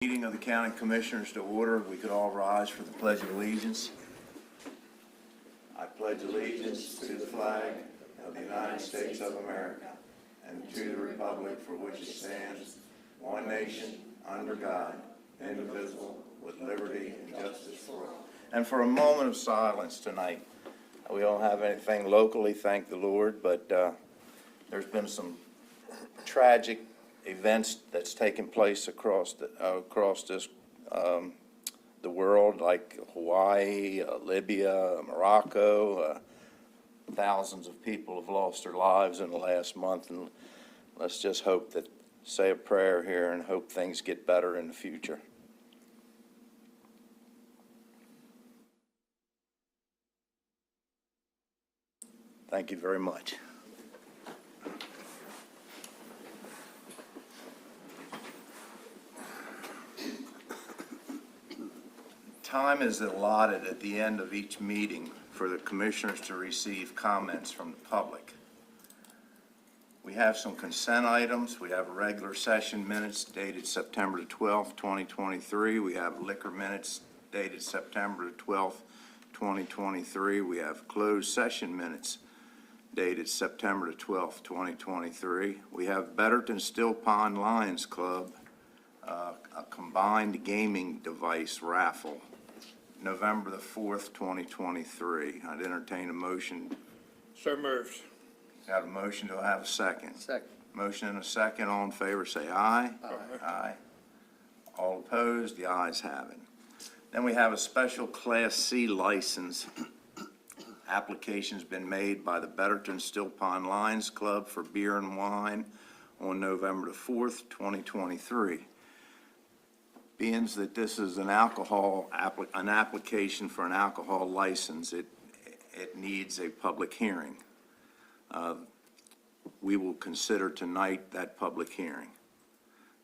Meeting of the County Commissioners to order. We could all rise for the Pledge of Allegiance. I pledge allegiance to the flag of the United States of America and to the republic for which it stands, one nation, under God, indivisible, with liberty and justice for all. And for a moment of silence tonight. We don't have anything locally, thank the Lord, but there's been some tragic events that's taken place across the world, like Hawaii, Libya, Morocco. Thousands of people have lost their lives in the last month, and let's just hope that, say a prayer here and hope things get better in the future. Thank you very much. Time is allotted at the end of each meeting for the commissioners to receive comments from the public. We have some consent items. We have regular session minutes dated September 12th, 2023. We have liquor minutes dated September 12th, 2023. We have closed session minutes dated September 12th, 2023. We have Betterton Still Pond Lions Club, a combined gaming device raffle, November the 4th, 2023. I'd entertain a motion. So moved. Got a motion, do I have a second? Second. Motion and a second, all in favor say aye. Aye. Aye. All opposed, the ayes have it. Then we have a special Class C license. Application's been made by the Betterton Still Pond Lions Club for beer and wine on November the 4th, 2023. Being that this is an application for an alcohol license, it needs a public hearing. We will consider tonight that public hearing.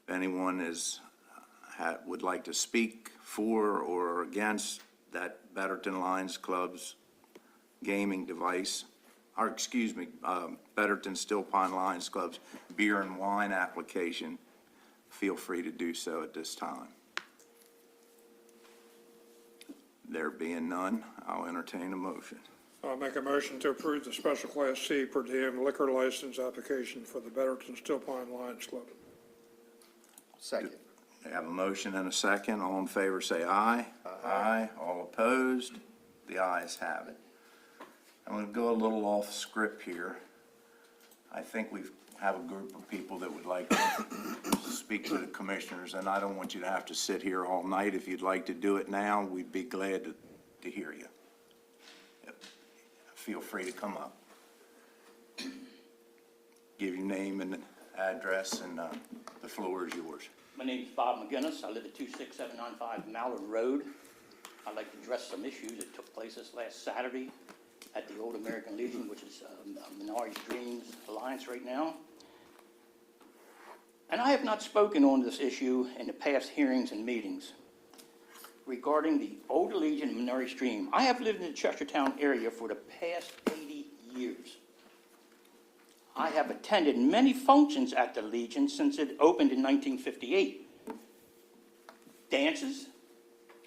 If anyone would like to speak for or against that Betterton Lions Club's gaming device, or excuse me, Betterton Still Pond Lions Club's beer and wine application, feel free to do so at this time. There being none, I'll entertain a motion. I'll make a motion to approve the special Class C per diem liquor license application for the Betterton Still Pond Lions Club. Second. I have a motion and a second. All in favor say aye. Aye. All opposed? The ayes have it. I'm going to go a little off script here. I think we have a group of people that would like to speak to the commissioners, and I don't want you to have to sit here all night. If you'd like to do it now, we'd be glad to hear you. Feel free to come up. Give your name and address, and the floor is yours. My name is Bob McGinnis. I live at 26795 Mallard Road. I'd like to address some issues that took place this last Saturday at the Old American Legion, which is Menards Dreams Alliance right now. And I have not spoken on this issue in the past hearings and meetings regarding the Old Legion and Menards Dream. I have lived in the Chestertown area for the past 80 years. I have attended many functions at the Legion since it opened in 1958. Dances,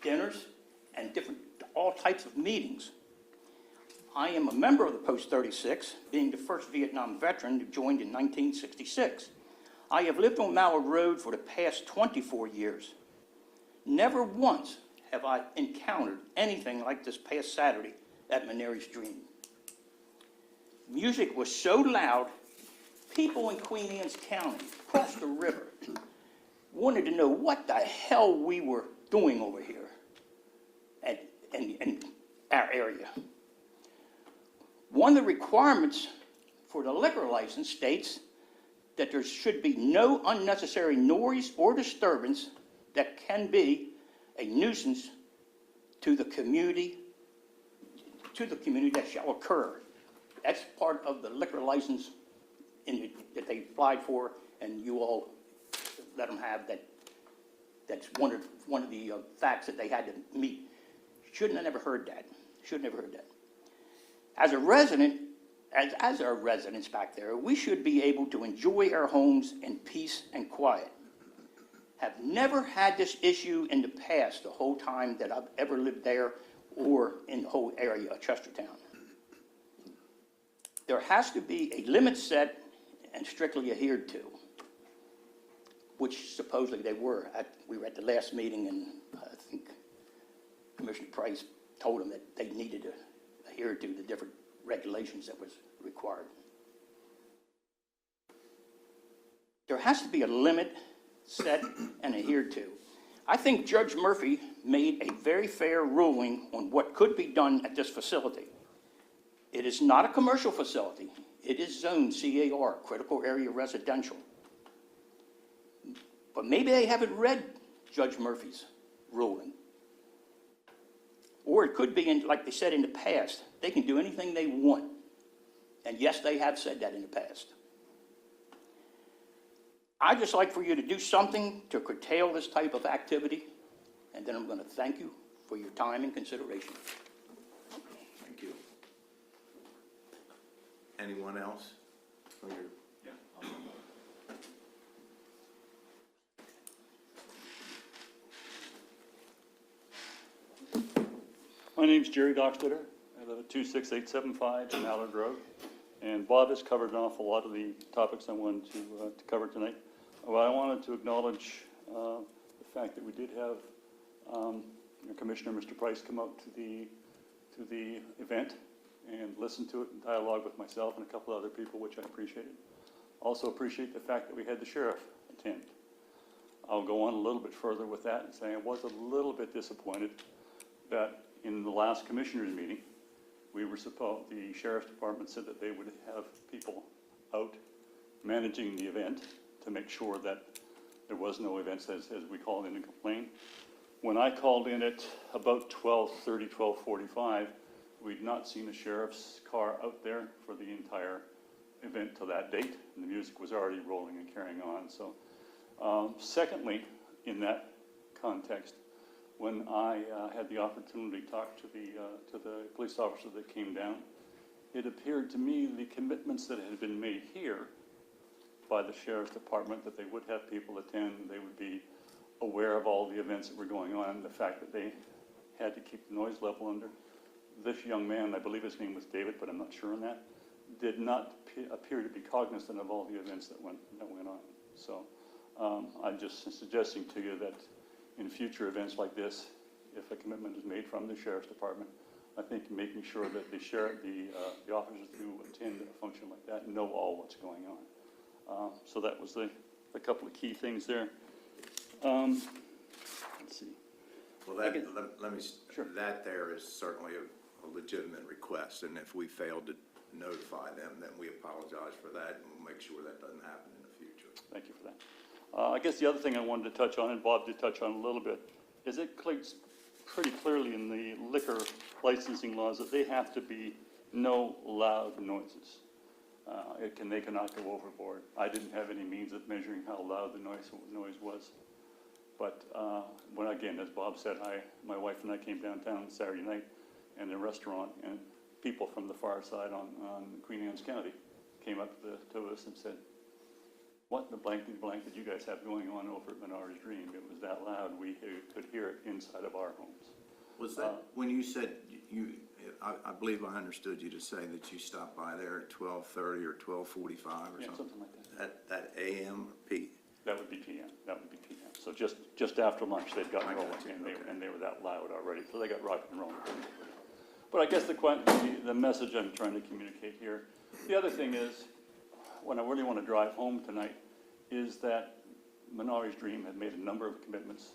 dinners, and all types of meetings. I am a member of the Post 36, being the first Vietnam veteran who joined in 1966. I have lived on Mallard Road for the past 24 years. Never once have I encountered anything like this past Saturday at Menards Dream. Music was so loud, people in Queen Anne's County, across the river, wanted to know what the hell we were doing over here in our area. One of the requirements for the liquor license states that there should be no unnecessary noise or disturbance that can be a nuisance to the community that shall occur. That's part of the liquor license that they applied for, and you all let them have that. That's one of the facts that they had to meet. Shouldn't have never heard that. Shouldn't have heard that. As a resident, as our residents back there, we should be able to enjoy our homes in peace and quiet. have never had this issue in the past, the whole time that I've ever lived there or in the whole area of Chestertown. There has to be a limit set and strictly adhered to, which supposedly they were. We were at the last meeting, and I think Commissioner Price told them that they needed to adhere to the different regulations that was required. There has to be a limit set and adhered to. I think Judge Murphy made a very fair ruling on what could be done at this facility. It is not a commercial facility. It is zoned CAR, Critical Area Residential. But maybe they haven't read Judge Murphy's ruling. Or it could be, like they said in the past, they can do anything they want. And yes, they have said that in the past. I'd just like for you to do something to curtail this type of activity, and then I'm going to thank you for your time and consideration. Thank you. Anyone else? For your- My name's Jerry Dockstader. I live at 26875 Mallard Road. And Bob has covered an awful lot of the topics I wanted to cover tonight. But I wanted to acknowledge the fact that we did have Commissioner Mr. Price come out to the event and listen to it and dialogue with myself and a couple other people, which I appreciated. Also appreciate the fact that we had the sheriff attend. I'll go on a little bit further with that and say I was a little bit disappointed that in the last commissioners meeting, the sheriff's department said that they would have people out managing the event to make sure that there was no events as we called in and complained. When I called in at about 12:30, 12:45, we'd not seen a sheriff's car out there for the entire event to that date, and the music was already rolling and carrying on. So, secondly, in that context, when I had the opportunity to talk to the police officer that came down, it appeared to me the commitments that had been made here by the sheriff's department that they would have people attend, they would be aware of all the events that were going on, and the fact that they had to keep the noise level under. This young man, I believe his name was David, but I'm not sure on that, did not appear to be cognizant of all the events that went on. So I'm just suggesting to you that in future events like this, if a commitment is made from the sheriff's department, I think making sure that the officers who attend a function like that know all what's going on. So that was the couple of key things there. Let's see. Well, let me, Sure. that there is certainly a legitimate request, and if we failed to notify them, then we apologize for that, and we'll make sure that doesn't happen in the future. Thank you for that. I guess the other thing I wanted to touch on, and Bob did touch on a little bit, is it claims pretty clearly in the liquor licensing laws that they have to be no loud noises. They cannot go overboard. I didn't have any means of measuring how loud the noise was. But again, as Bob said, my wife and I came downtown Saturday night in a restaurant, and people from the far side on Queen Anne's County came up to us and said, "What the blank did you guys have going on over at Menards Dream? It was that loud, we could hear it inside of our homes." Was that, when you said, I believe I understood you to say that you stopped by there at 12:30 or 12:45 or Yeah, something? something like that. At AM or P? That would be PM. So just after lunch, they'd gotten I got rolling, you, and okay. they were that loud already. So they got rock and rolling. But I guess the message I'm trying to communicate here. The other thing is, what I really want to drive home tonight is that Menards Dream had made a number of commitments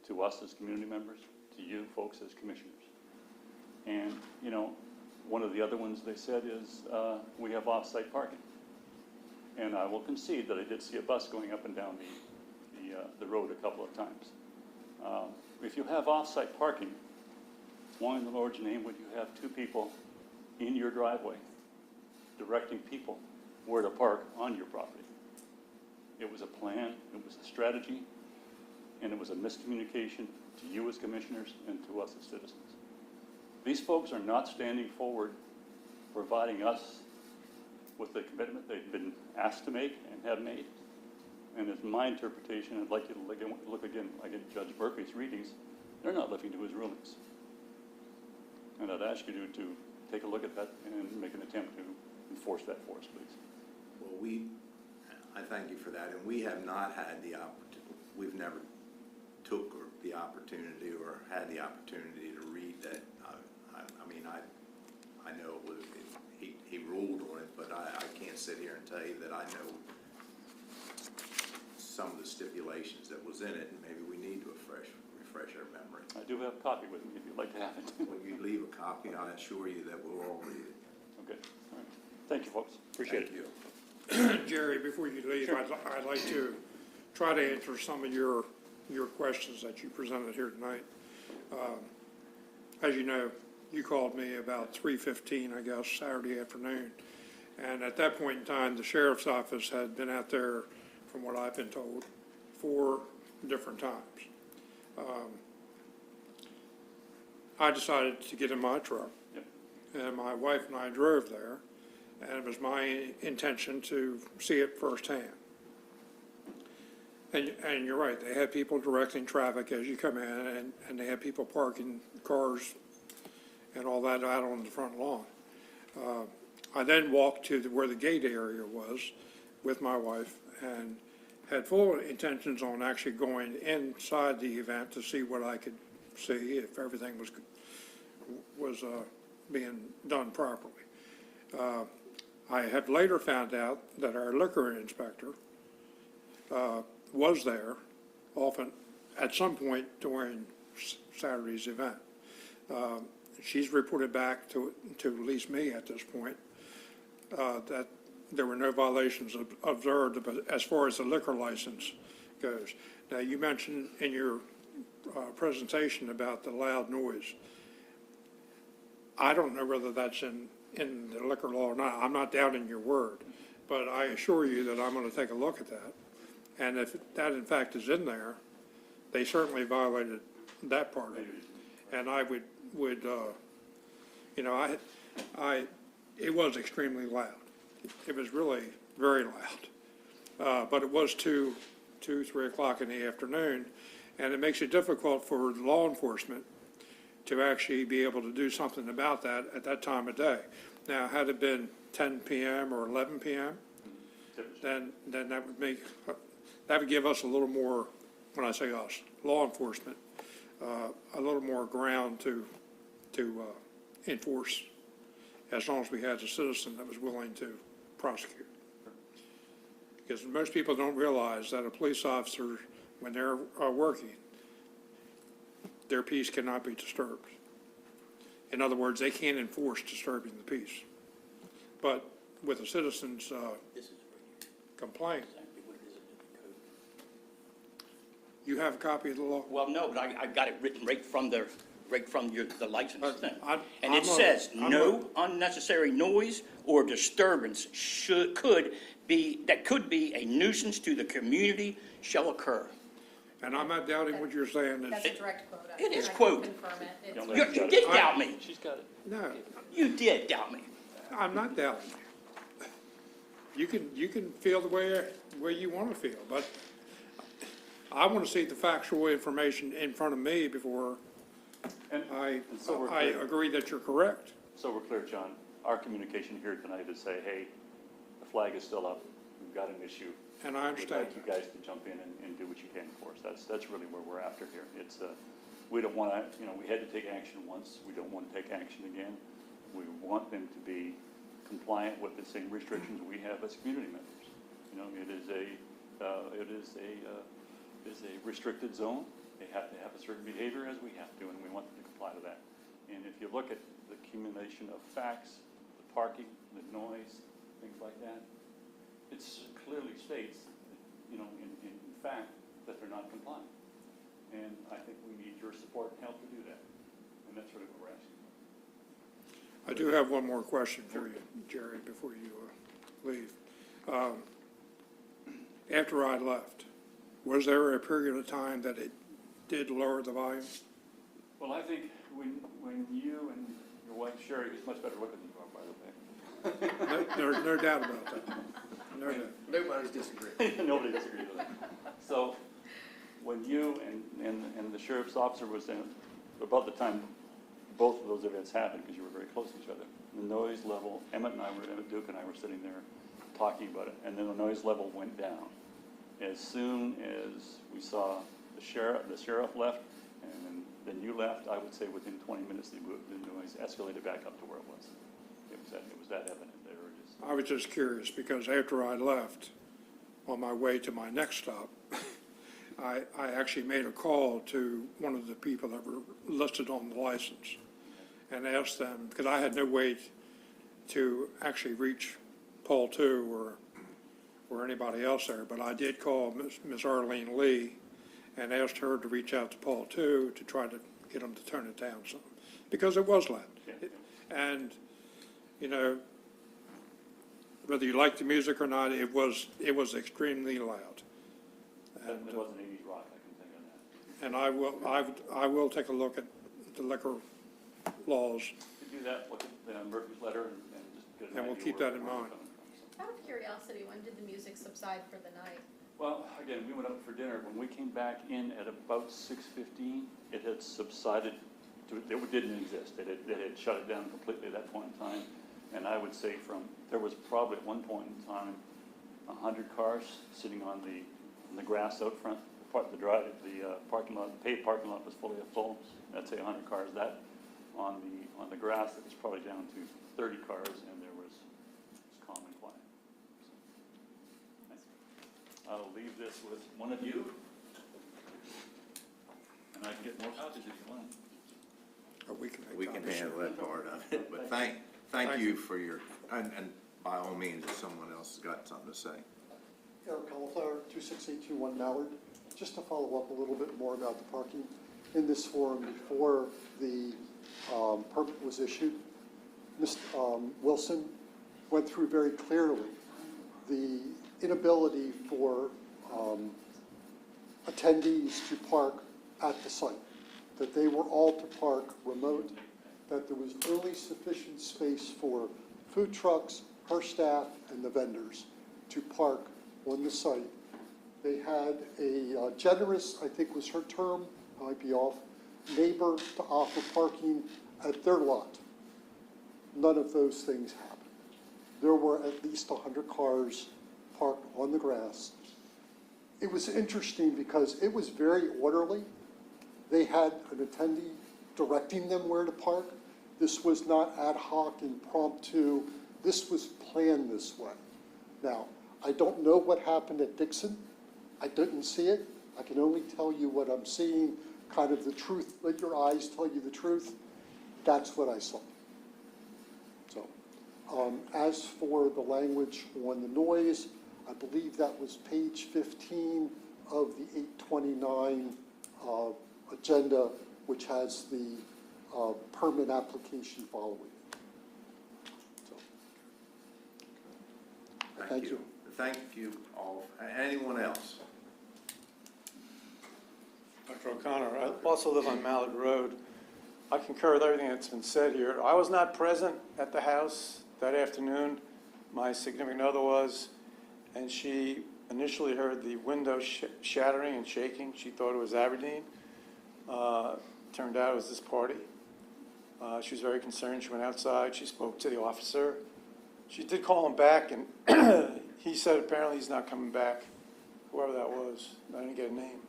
to us as community members, to you folks as commissioners. And, one of the other ones they said is we have off-site parking. And I will concede that I did see a bus going up and down the road a couple of times. If you have off-site parking, why in the Lord's name would you have two people in your driveway directing people where to park on your property? It was a plan, it was a strategy, and it was a miscommunication to you as commissioners and to us as citizens. These folks are not standing forward, providing us with the commitment they've been asked to make and have made. And it's my interpretation, I'd like you to look again, like at Judge Berkeley's readings, they're not living to his rulings. And I'd ask you to take a look at that and make an attempt to enforce that for us, please. Well, I thank you for that, and we have not had the we've never took the opportunity or had the opportunity to read that. I mean, I know it was, he ruled on it, but I can't sit here and tell you that I know some of the stipulations that was in it, and maybe we need to refresh our memory. I do have a copy with me if you'd like to have it. When you leave a copy, I assure you that we'll all read it. Okay, all right. Thank you, folks. Appreciate it. Thank you. Jerry, before you leave, I'd like to try to answer some of your questions that you presented here tonight. As you know, you called me about 3:15, I guess, Saturday afternoon. And at that point in time, the sheriff's office had been out there, from what I've been told, 4 different times. I decided to get in my truck, Yep. and my wife and I drove there, and it was my intention to see it firsthand. And you're right, they had people directing traffic as you come in, and they had people parking cars and all that out on the front lawn. I then walked to where the gate area was with my wife and had full intentions on actually going inside the event to see what I could see, if everything was being done properly. I have later found out that our liquor inspector was there often at some point during Saturday's event. She's reported back to at least me at this point that there were no violations observed as far as the liquor license goes. Now, you mentioned in your presentation about the loud noise. I don't know whether that's in the liquor law or not. I'm not doubting your word, but I assure you that I'm going to take a look at that. And if that in fact is in there, they certainly violated that part of it. And I would you know, it was extremely loud. It was really very loud. But it was 3 o'clock in the afternoon, and it makes it difficult for law enforcement to actually be able to do something about that at that time of day. Now, had it been 10 p.m. or 11 p.m., then that would give us a little more, when I say us, law enforcement, a little more ground to enforce, as long as we had a citizen that was willing to prosecute. Because most people don't realize that a police officer, when they're working, their peace cannot be disturbed. In other words, they can't enforce disturbing the peace. But with a citizen's complaint, you have a copy of the law? Well, no, but I got it written right from the license thing. And it I'm says, I'm no unnecessary noise or disturbance could be a nuisance to the community shall occur. And I'm not doubting what you're saying. That's a direct quote. It is I can quote. confirm it. It's Don't right. You did doubt me. She's got it. No, You did doubt me. I'm not doubting you. You can feel the way you want to feel, but I want to see the factual information in front of me before And so we're I clear. agree that you're correct. So we're clear, John, our communication here tonight is say, hey, the flag is still up, we've got an issue. And I We'd understand like you guys to jump in and do what you can for us. That's really where we're after here. It's, we don't want to, we had to take action once, we don't want to take action again. We want them to be compliant with the same restrictions we have as community members. It is a restricted zone. They have to have a certain behavior as we have to, and we want them to comply to that. And if you look at the accumulation of facts, the parking, the noise, things like that, it clearly states, in fact, that they're not complying. And I think we need your support and help to do that. And that's really what we're asking. I do have one more question for you, Jerry, before you leave. After I left, was there a period of time that it did lower the volume? Well, I think when you and your wife Sherry, who's much better looking than you are, by the way, No doubt about that. No doubt. Nobody's disagreeing. Nobody disagrees with that. So, when you and the sheriff's officer was in, about the time both of those events happened, because you were very close to each other, the noise level, Emmett Duke and I were sitting there talking about it, and then the noise level went down. As soon as we saw the sheriff left, and then you left, I would say within 20 minutes, the noise escalated back up to where it was. It was that evident. They were just, I was just curious, because after I left, on my way to my next stop, I actually made a call to one of the people that were listed on the license and asked them, because I had no way to actually reach Paul II or anybody else there, but I did call Ms. Arlene Lee and asked her to reach out to Paul II to try to get him to turn it down some, because it was loud. yeah. And, you know, whether you like the music or not, it was extremely loud. It wasn't 80s rock, I can think of that. And I will take a look at the liquor laws. To do that, look at Murphy's letter and just get an And we'll idea keep where that in we're mind. coming from. Out of curiosity, when did the music subside for the night? Well, again, we went up for dinner. When we came back in at about 6:15, it had subsided. It didn't exist. It had shut it down completely at that point in time. And I would say there was probably at one point in time 100 cars sitting on the grass out front. The parking lot, the paved parking lot was fully full. I'd say 100 cars. That on the grass, it was probably down to 30 cars, and there was calm and quiet. So, I'll leave this with one of you, and I can get more copies if you want. Or we can make We can copies. handle that part of it, but thank you for your, and by all means, if someone else has got something to say. Eric Cauliflower, 26821 Mallard. Just to follow up a little bit more about the parking. In this forum, before the permit was issued, Ms. Wilson went through very clearly the inability for attendees to park at the site, that they were all to park remote, that there was only sufficient space for food trucks, her staff, and the vendors to park on the site. They had a generous, I think was her term, I might be off, neighbor to offer parking at their lot. None of those things happened. There were at least 100 cars parked on the grass. It was interesting because it was very orderly. They had an attendee directing them where to park. This was not ad hoc, impromptu. This was planned this way. Now, I don't know what happened at Dixon. I didn't see it. I can only tell you what I'm seeing, kind of the truth. Let your eyes tell you the truth. That's what I saw. So, as for the language on the noise, I believe that was page 15 of the 829 agenda, which has the permit application following. So, thank you. Thank you all. Anyone else? Dr. O'Connor, I also live on Mallard Road. I concur with everything that's been said here. I was not present at the house that afternoon. My significant other was, and she initially heard the window shattering and shaking. She thought it was Aberdeen. Turned out it was this party. She was very concerned. She went outside. She spoke to the officer. She did call him back, and he said apparently he's not coming back, whoever that was. I didn't get a name.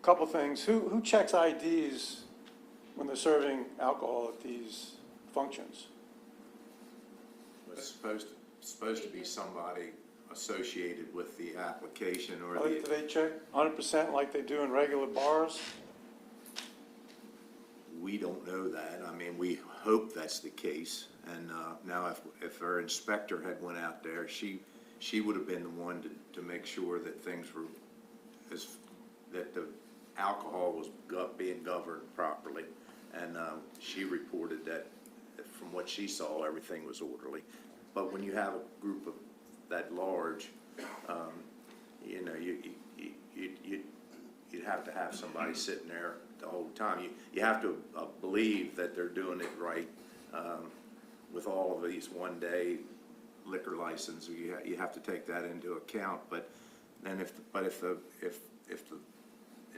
Couple things. Who checks IDs when they're serving alcohol at these functions? It's supposed to be somebody associated with the application or Do they check 100% like they do in regular bars? we don't know that. I mean, we hope that's the case. And now if our inspector had went out there, she would have been the one to make sure that things were, that the alcohol was being governed properly. And she reported that from what she saw, everything was orderly. But when you have a group of that large, you know, you'd have to have somebody sitting there the whole time. You have to believe that they're doing it right. with all of these one-day liquor licenses, you have to take that into account, but then if the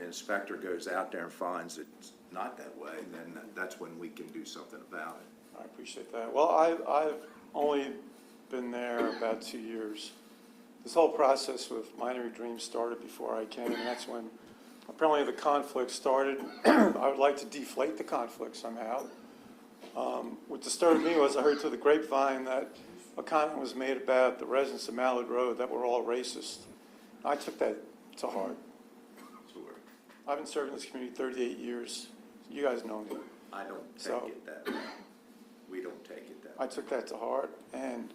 inspector goes out there and finds it's not that way, then that's when we can do something about it. I appreciate that. Well, I've only been there about 2 years. This whole process with Minery Dreams started before I came, and that's when apparently the conflict started. I would like to deflate the conflict somehow. What disturbed me was I heard through the grapevine that a comment was made about the residents of Mallard Road that were all racist. I took that to heart. Sure. I've been serving this community 38 years. You guys know me. I don't So- take it that way. We don't take it that way. I took that to heart, and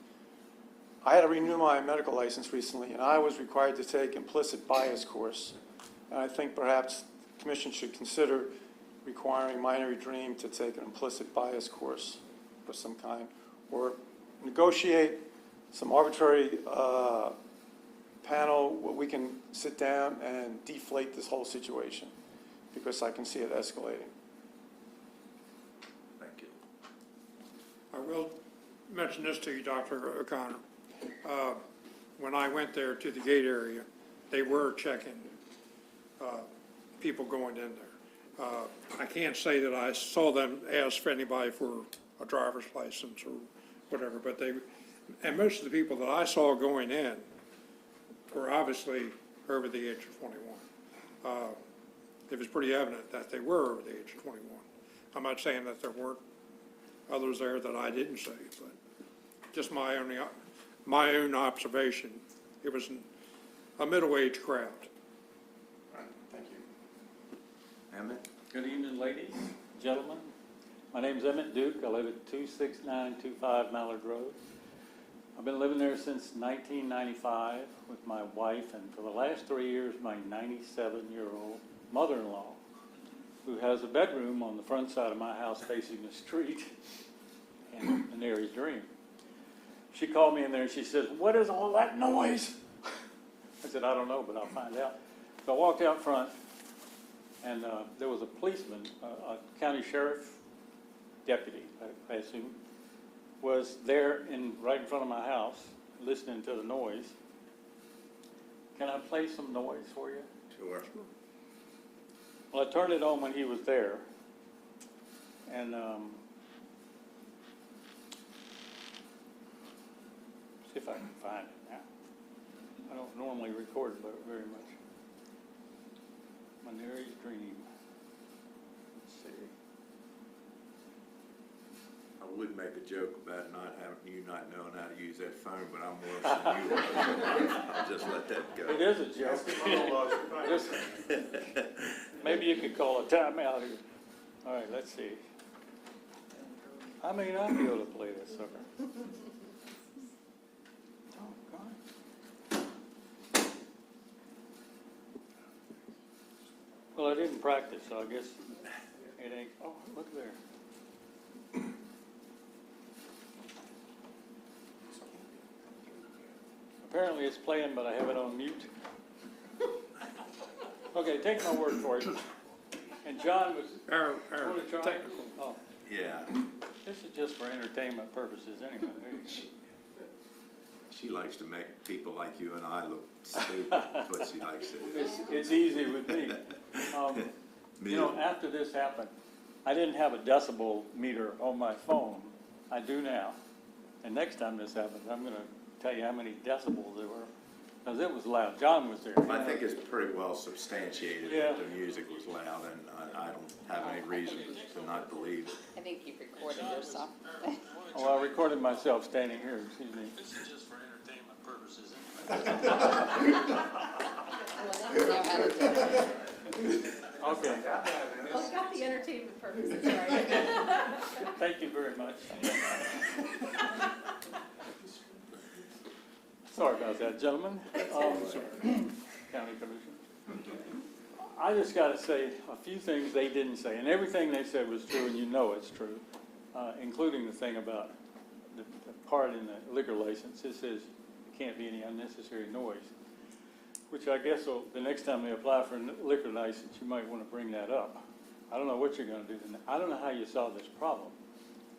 I had to renew my medical license recently, and I was required to take implicit bias course. And I think perhaps the commission should consider requiring Minery Dream to take an implicit bias course of some kind, or negotiate some arbitrary panel where we can sit down and deflate this whole situation, because I can see it escalating. Thank you. I will mention this to you, Dr. O'Connor. When I went there to the gate area, they were checking people going in there. I can't say that I saw them ask for anybody for a driver's license or whatever, but and most of the people that I saw going in were obviously over the age of 21. It was pretty evident that they were over the age of 21. I'm not saying that there weren't others there that I didn't see, but just my own observation. It was a middle-aged crowd. Thank you. Emmett? Good evening, ladies, gentlemen. My name's Emmett Duke. I live at 26925 Mallard Road. I've been living there since 1995 with my wife, and for the last 3 years, my 97-year-old mother-in-law, who has a bedroom on the front side of my house facing the street in Manery's Dream. She called me in there and she says, "What is all that noise?" I said, "I don't know, but I'll find out." So I walked out front, and there was a policeman, a county sheriff deputy, I assume, was there right in front of my house, listening to the noise. Can I play some noise for you? Sure. Well, I turned it on when he was there, and see if I can find it now. I don't normally record very much. Manery's Dream. Let's see. I would make a joke about you not knowing how to use that phone, but I'm worse than you are. I'll just let that go. It is a joke. Just- Maybe you could call a timeout here. All right, let's see. I may not be able to play this sucker. Oh, God. Well, I didn't practice, so I guess it ain't. Oh, look there. Apparently it's playing, but I have it on mute. Okay, take my word for it. And John was, Our want to try? technical. Oh, Yeah, this is just for entertainment purposes anyway. There you go. she likes to make people like you and I look stupid, that's what she likes to do. It's easy with me. You know, after this happened, I didn't have a decibel meter on my phone. I do now. And next time this happens, I'm going to tell you how many decibels there were, because it was loud. John was there. I think it's pretty well substantiated Yeah. that the music was loud, and I don't have any reason to not believe it. I think you recorded yourself. Oh, I recorded myself standing here, excuse me. This is just for entertainment purposes. Know how to do it. Okay, Well, it's got the entertainment purposes, right? thank you very much. Sorry about that, gentlemen. County Commission. I just got to say a few things they didn't say, and everything they said was true, and you know it's true, including the thing about the part in the liquor license. It says there can't be any unnecessary noise, which I guess the next time they apply for a liquor license, you might want to bring that up. I don't know what you're going to do. I don't know how you solve this problem,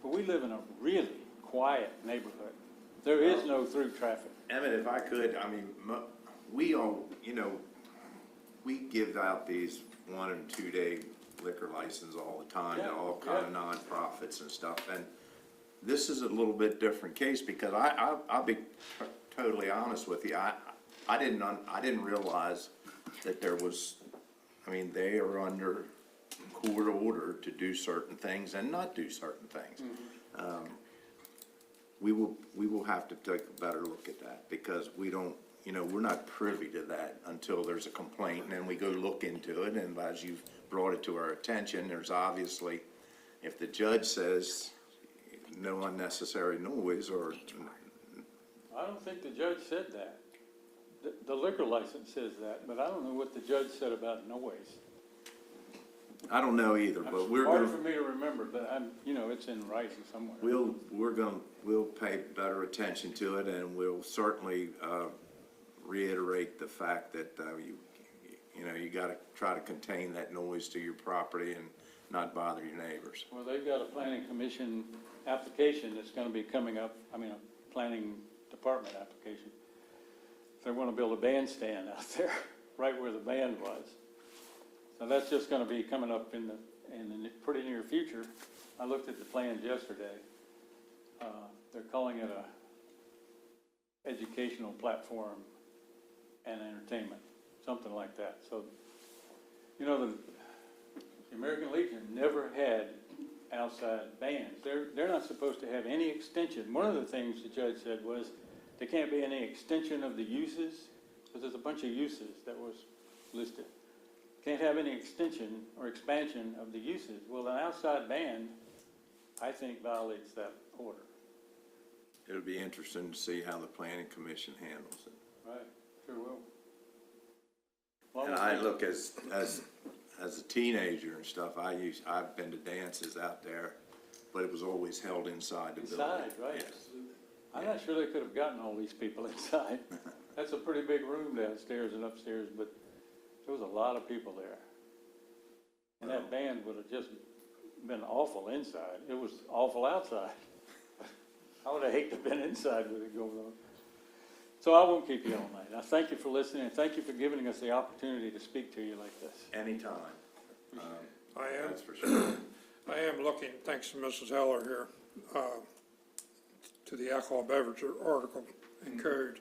but we live in a really quiet neighborhood. There is no through traffic. Emmett, if I could, I mean, we all, you know, we give out these 1 and 2 day liquor licenses all the time to Yeah, all kind of yeah. nonprofits and stuff. And this is a little bit different case because I'll be totally honest with you. I didn't realize that there was, I mean, they are under court order to do certain things and not do certain things. We will have to take a better look at that because we don't, you know, we're not privy to that until there's a complaint and then we go look into it. And as you've brought it to our attention, there's obviously, if the judge says no unnecessary noise or, I don't think the judge said that. The liquor license says that, but I don't know what the judge said about noise. I don't know either, but we're It's hard gonna, for me to remember, but you know, it's in writing somewhere. we'll pay better attention to it and we'll certainly, reiterate the fact that, you know, you gotta try to contain that noise to your property and not bother your neighbors. Well, they've got a planning commission application that's gonna be coming up, I mean, a planning department application. They wanna build a bandstand out there, right where the band was. So that's just gonna be coming up in the pretty near future. I looked at the plans yesterday. They're calling it a educational platform and entertainment, something like that. So, you know, the American Legion never had outside bands. They're not supposed to have any extension. One of the things the judge said was there can't be any extension of the uses, because there's a bunch of uses that was listed. Can't have any extension or expansion of the uses. Well, an outside band, I think, violates that order. It'll be interesting to see how the planning commission handles it. Right, sure will. Well, And I look as a teenager and stuff, I've been to dances out there, but it was always held inside the building. inside, right? Yes. I'm not sure they could have gotten all these people inside. That's a pretty big room downstairs and upstairs, but there was a lot of people there. And that band would have just been awful inside. It was awful outside. I would have hated to have been inside with it going on. So I won't keep you all night. I thank you for listening, and thank you for giving us the opportunity to speak to you like this. Anytime. That's for sure. I am looking, thanks to Mrs. Heller here, to the alcohol beverage article in code.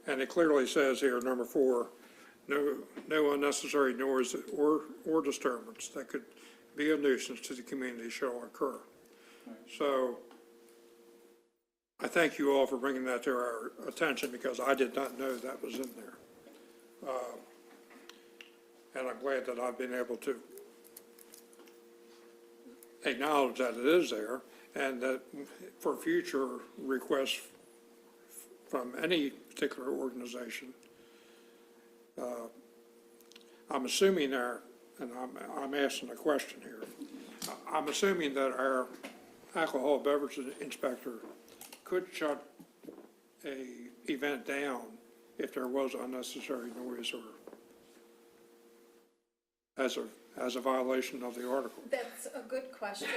And it clearly says here, number 4, no unnecessary noise or disturbance that could be a nuisance to the community shall occur. So I thank you all for bringing that to our attention because I did not know that was in there. And I'm glad that I've been able to acknowledge that it is there and that for future requests from any particular organization, I'm assuming and I'm asking a question here. I'm assuming that our alcohol beverage inspector could shut a event down if there was unnecessary noise or as a violation of the article. That's a good question.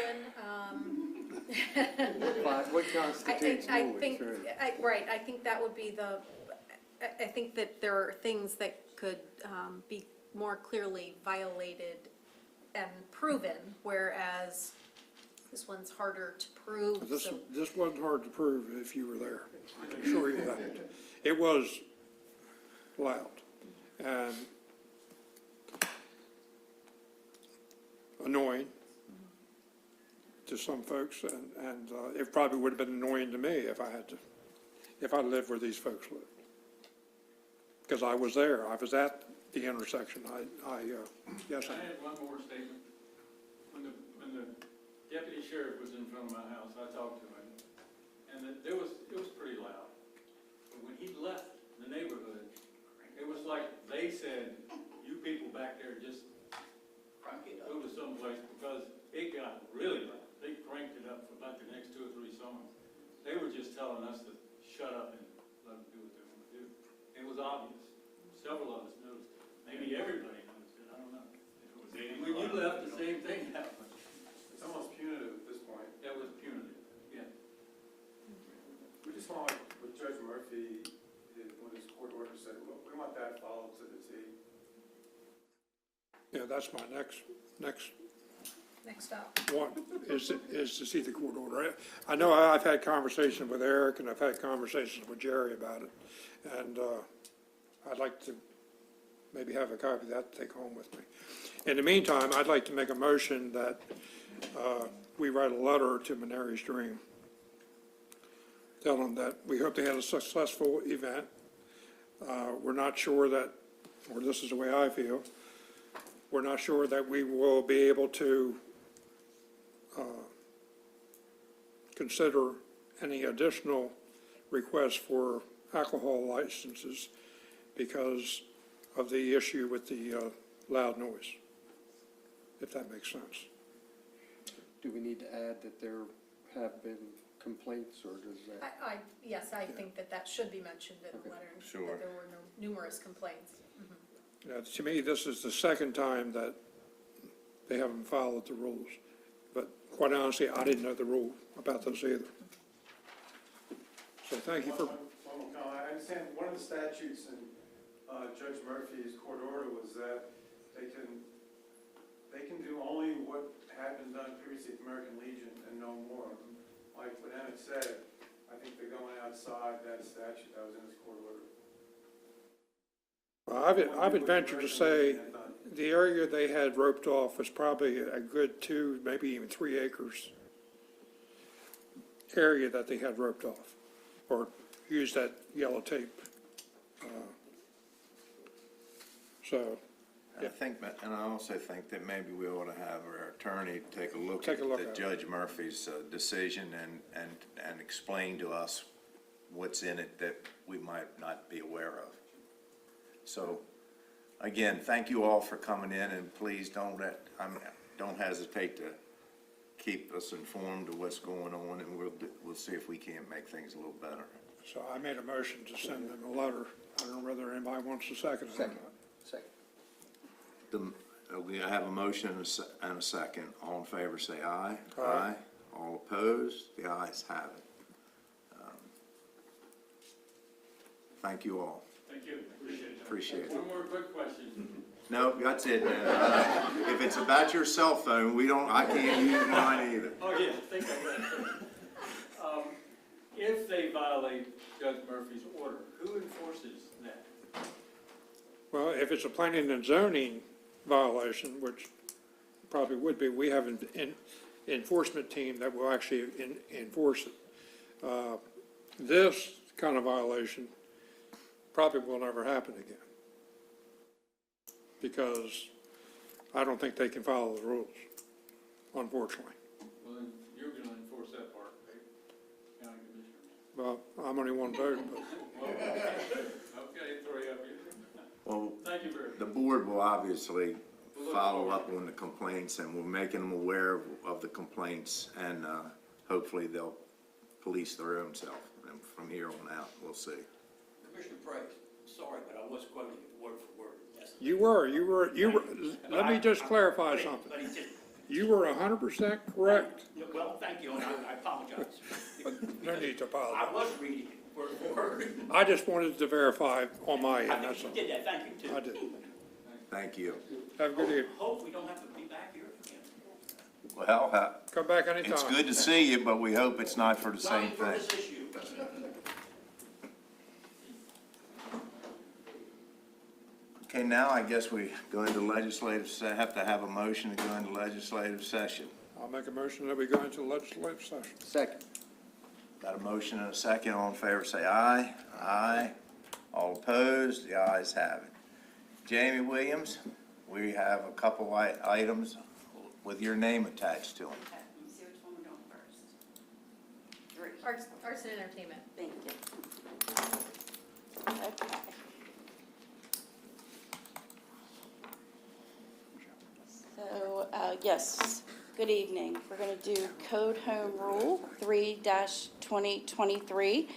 What constitutes I noise, think, right? right, I think that would be I think that there are things that could be more clearly violated and proven, whereas this one's harder to prove, This so. wasn't hard to prove if you were there. I can assure you that. It was loud and annoying to some folks, and it probably would have been annoying to me if I lived where these folks lived. Because I was there. I was at the intersection. Yes, I had one more statement. When the deputy sheriff was in front of my house, I talked to him, and it was pretty loud. But when he left the neighborhood, it was like they said, "You people back there just go to someplace," because it got really loud. They cranked it up for about the next 2 or 3 songs. They were just telling us to shut up and let them do what they want to do. It was obvious. Several of us noticed. Maybe everybody noticed it. I don't know. When you left, the same thing happened. It's almost punitive at this point. That was punitive, yeah. Yeah, that's my next Next up. one, is to see the court order. I know I've had conversations with Eric, and I've had conversations with Jerry about it, and I'd like to maybe have a copy of that to take home with me. In the meantime, I'd like to make a motion that we write a letter to Menary's Dream. Tell them that we hope they had a successful event. We're not sure that, or this is the way I feel, we're not sure that we will be able to consider any additional requests for alcohol licenses because of the issue with the loud noise, if that makes sense. Do we need to add that there have been complaints, or does that? Yes, I think that should be mentioned in the letter. Sure. That there were numerous complaints. To me, this is the second time that they haven't followed the rules. But quite honestly, I didn't know the rule about this either. So thank you for, One more comment. I understand one of the statutes in Judge Murphy's court order was that they can do only what had been done previously at the American Legion and no more. Like what Emmett said, I think they're going outside that statute that was in his court order. I would venture to say the area they had roped off was probably a good 2, maybe even 3 acres area that they had roped off, or used that yellow tape. So, I think, and I also think that maybe we ought to have our attorney take a look Take at a look at it. Judge Murphy's decision and explain to us what's in it that we might not be aware of. So, again, thank you all for coming in, and please don't hesitate to keep us informed of what's going on, and we'll see if we can't make things a little better. so I made a motion to send them a letter. I don't know whether anybody wants to second it or not. Second. We have a motion and a second. All in favor, say aye. Aye. All opposed? The ayes have it. Thank you all. Thank you, appreciate it. Appreciate it. One more quick question. No, that's it, man. If it's about your cell phone, I can't use mine either. Oh, yeah, think of that. If they violate Judge Murphy's order, who enforces that? Well, if it's a planning and zoning violation, which probably would be, we have an enforcement team that will actually enforce it. This kind of violation probably will never happen again, because I don't think they can follow the rules, unfortunately. Well, then you're gonna enforce that part, right? County Commissioners. Well, I'm only one vote, but Okay, throw you up here. Well, Thank you very much. the board will obviously follow up on the complaints, and we're making them aware of the complaints, and hopefully they'll police their own self. And from here on out, we'll see. Commissioner Price, sorry, but I was quoting it word for word. Yes. you were, let me just clarify something. But he didn't. You were 100% correct. Well, thank you, and I apologize. No need to I apologize. was reading it word for word. I just wanted to verify on my I end, think that's you all. did that, thank you, too. I did. Thank you. Have a good evening. Hope we don't have to be back here again. Well, Come back anytime. it's good to see you, but we hope it's not for the same Not for thing. this issue. Okay, now I guess we go into have to have a motion to go into legislative session. I'll make a motion that we go into legislative session. Second. Got a motion and a second. All in favor, say aye. Aye. All opposed? The ayes have it. Jamie Williams, we have a couple items with your name attached to them. Okay, let me see which one we're doing first. 3. Arts and entertainment. Thank you. Okay. So, yes, good evening. We're going to do Code Home Rule 3-2023.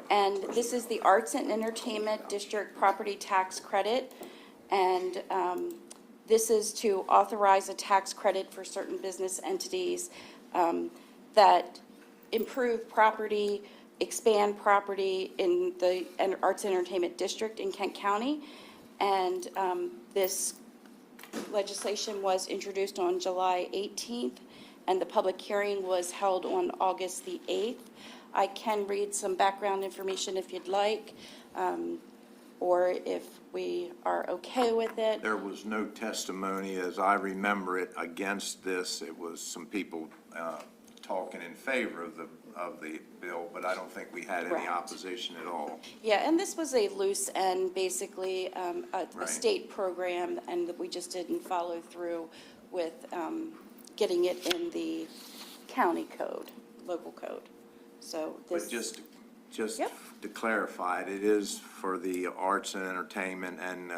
And this is the Arts and Entertainment District Property Tax Credit. And this is to authorize a tax credit for certain business entities that improve property, expand property in the Arts and Entertainment District in Kent County. And this legislation was introduced on July 18th, and the public hearing was held on August the 8th. I can read some background information if you'd like, or if we are okay with it. There was no testimony, as I remember it, against this. It was some people talking in favor of the bill, but I don't think we had any Correct. opposition at all. Yeah, and this was a loose end, basically, a Right. state program, and that we just didn't follow through with getting it in the county code, local code. So this. But just Yep. to clarify, it is for the arts and entertainment, and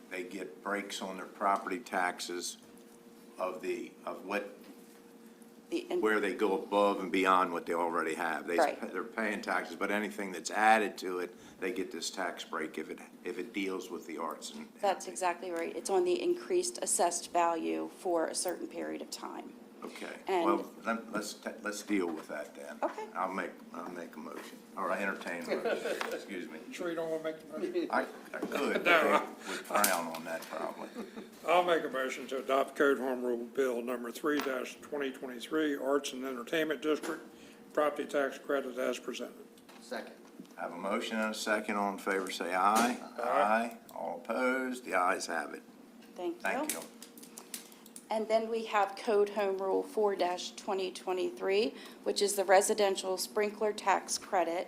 they get breaks on their property taxes of where they go above and beyond what they already have. Right. They're paying taxes, but anything that's added to it, they get this tax break if it deals with the arts and. That's exactly right. It's on the increased assessed value for a certain period of time. Okay, And- well, let's deal with that then. Okay. I'll make a motion, or I entertain a motion, excuse me. Sure you don't want to make the motion? I could, but they would frown on that probably. I'll make a motion to adopt Code Home Rule Bill number 3-2023, Arts and Entertainment District, property tax credit as presented. Second. I have a motion and a second. All in favor, say aye. Aye. All opposed, the ayes have it. Thank you. Thank you. And then we have Code Home Rule 4-2023, which is the residential sprinkler tax credit.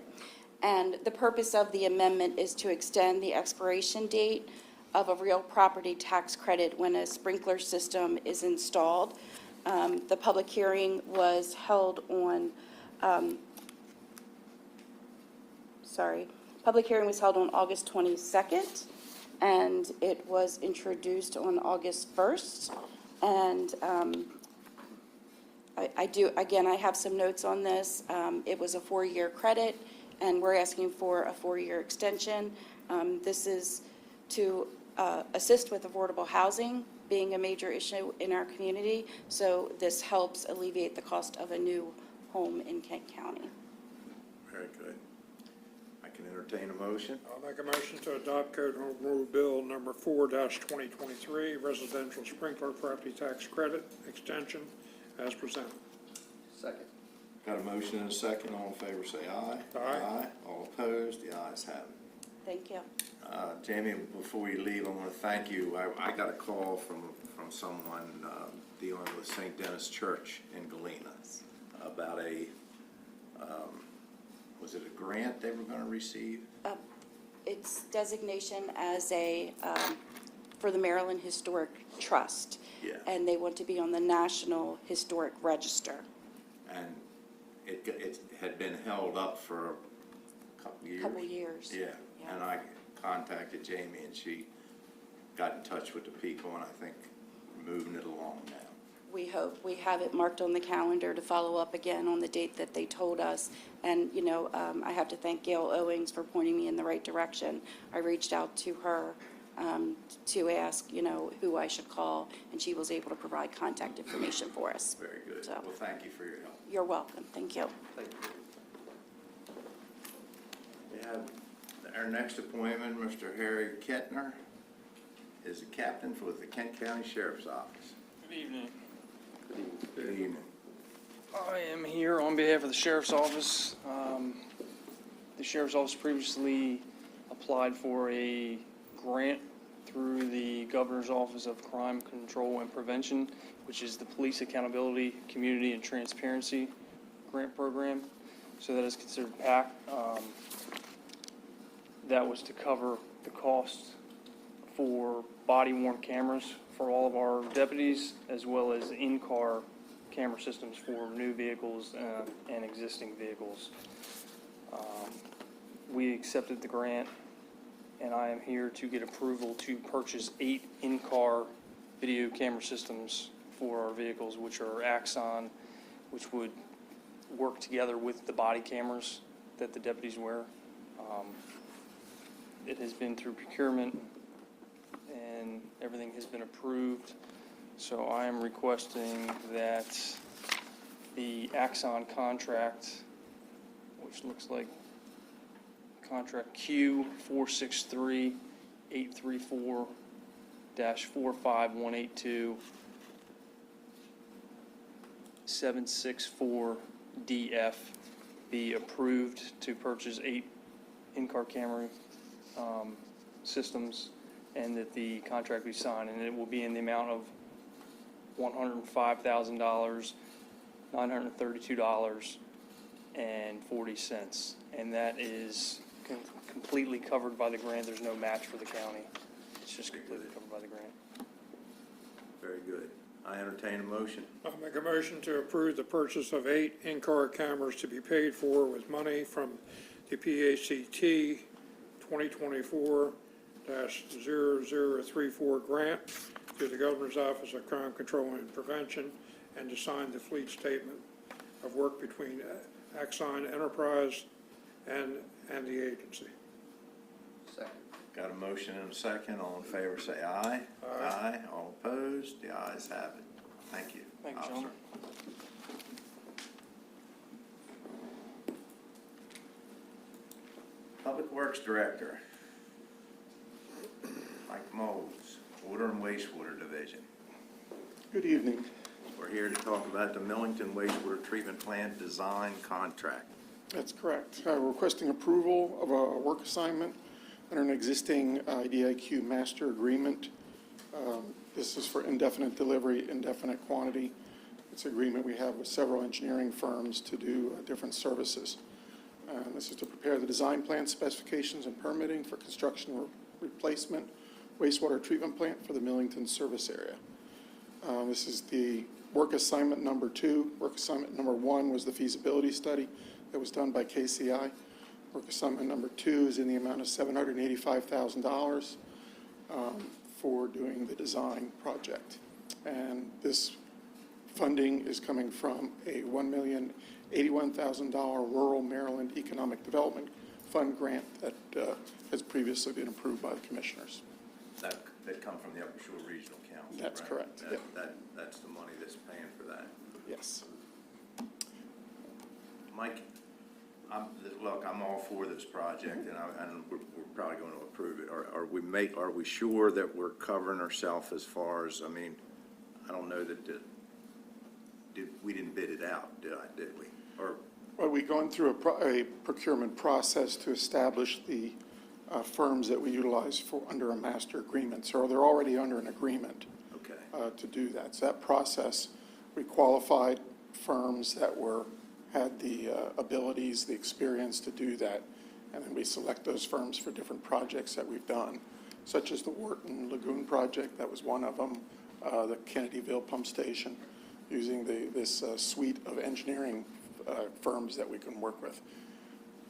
And the purpose of the amendment is to extend the expiration date of a real property tax credit when a sprinkler system is installed. The public hearing was held on, public hearing was held on August 22nd, and it was introduced on August 1st. And I have some notes on this. It was a 4-year credit, and we're asking for a 4-year extension. This is to assist with affordable housing being a major issue in our community, so this helps alleviate the cost of a new home in Kent County. Very good. I can entertain a motion. I'll make a motion to adopt Code Home Rule Bill number 4-2023, residential sprinkler property tax credit extension as presented. Second. Got a motion and a second. All in favor, say aye. Aye. All opposed, the ayes have it. Thank you. Jamie, before you leave, I want to thank you. I got a call from someone dealing with St. Dennis Church in Galena about was it a grant they were going to receive? It's designation as for the Maryland Historic Trust. Yeah. And they want to be on the National Historic Register. And it had been held up for a couple years. Couple years. Yeah, Yeah. and I contacted Jamie, and she got in touch with the people, and I think we're moving it along now. We hope. We have it marked on the calendar to follow up again on the date that they told us. And, I have to thank Gail Owings for pointing me in the right direction. I reached out to her to ask, who I should call, and she was able to provide contact information for us. Very good. So- Well, thank you for your help. You're welcome. Thank you. Thank you. We have our next appointment, Mr. Harry Kettner, is a captain for the Kent County Sheriff's Office. Good evening. Good evening. I am here on behalf of the Sheriff's Office. The Sheriff's Office previously applied for a grant through the Governor's Office of Crime Control and Prevention, which is the Police Accountability, Community, and Transparency Grant Program. So that is considered PAC. That was to cover the cost for body-worn cameras for all of our deputies, as well as in-car camera systems for new vehicles and existing vehicles. We accepted the grant, and I am here to get approval to purchase 8 in-car video camera systems for our vehicles, which are Axon, which would work together with the body cameras that the deputies wear. It has been through procurement, and everything has been approved. So I am requesting that the Axon contract, which looks like contract Q 463834 45182 764 DF be approved to purchase 8 in-car camera systems, and that the contract be signed, and it will be in the amount of $105,000, $932.40, and that is completely covered by the grant. There's no match for the county. It's just completely covered by the grant. Very good. I entertain a motion. I'll make a motion to approve the purchase of 8 in-car cameras to be paid for with money from the PACT 2024-0034 grant through the Governor's Office of Crime Control and Prevention, and to sign the fleet statement of work between Axon Enterprise and the agency. Second. Got a motion and a second. All in favor, say aye. Aye. All opposed? The ayes have it. Thank you. Thank you, Officer. gentlemen. Public Works Director, Mike Moles, Water and Wastewater Division. Good evening. We're here to talk about the Millington Wastewater Treatment Plant Design Contract. That's correct. Requesting approval of a work assignment under an existing IDIQ master agreement. This is for indefinite delivery, indefinite quantity. It's an agreement we have with several engineering firms to do different services. This is to prepare the design plan specifications and permitting for construction replacement wastewater treatment plant for the Millington service area. This is the work assignment number 2. Work assignment number 1 was the feasibility study that was done by KCI. Work assignment number 2 is in the amount of $785,000 for doing the design project. And this funding is coming from a $1,081,000 Rural Maryland Economic Development Fund grant that has previously been approved by the commissioners. That come from the Upper Shore Regional Council, That's right? correct, That- yeah. That's the money that's paying for that. Yes. Mike, look, I'm all for this project, and we're probably going to approve it. Are we sure that we're covering ourselves as far as, I mean, I don't know that we didn't bid it out, did we? Or, Well, we've gone through a procurement process to establish the firms that we utilize for under a master agreement. So they're already under an agreement okay, to do that. So that process, we qualified firms that had the abilities, the experience to do that, and then we select those firms for different projects that we've done, such as the Wharton Lagoon project. That was one of them. The Kennedyville Pump Station, using this suite of engineering firms that we can work with.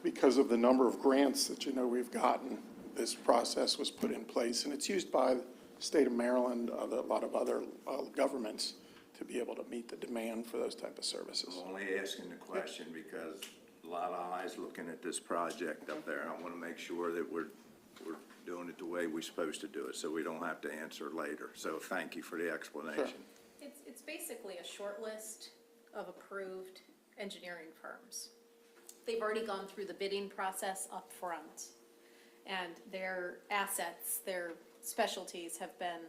Because of the number of grants that we've gotten, this process was put in place, and it's used by the state of Maryland, a lot of other governments, to be able to meet the demand for those type of services. I'm only asking the question because a lot of eyes looking at this project up there. I want to make sure that we're doing it the way we're supposed to do it, so we don't have to answer later. So thank you for the explanation. It's basically a short list of approved engineering firms. They've already gone through the bidding process up front, and their assets, their specialties have been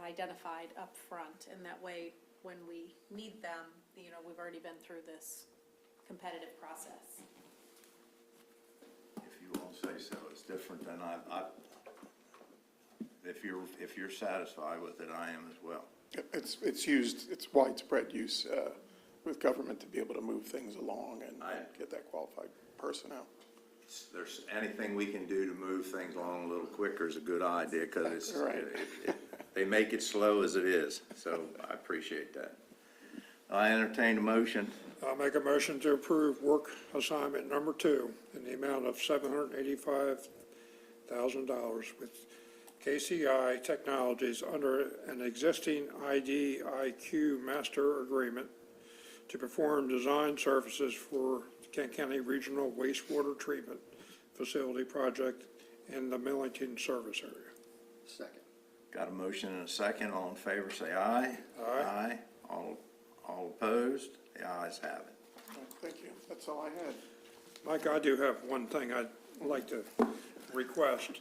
identified up front, and that way, when we need them, we've already been through this competitive process. If you all say so, it's different than if you're satisfied with it, I am as well. It's used, it's widespread use with government to be able to move things along and get that qualified personnel. There's anything we can do to move things along a little quicker is a good idea, because they make it slow as it is, so I appreciate that. I entertain a motion. I'll make a motion to approve work assignment number 2 in the amount of $785,000 with KCI Technologies under an existing IDIQ master agreement to perform design services for Kent County Regional Wastewater Treatment Facility project in the Millington service area. Second. Got a motion and a second. All in favor, say aye. Aye. All opposed? The ayes have it. Thank you. That's all I had. Mike, I do have one thing I'd like to request.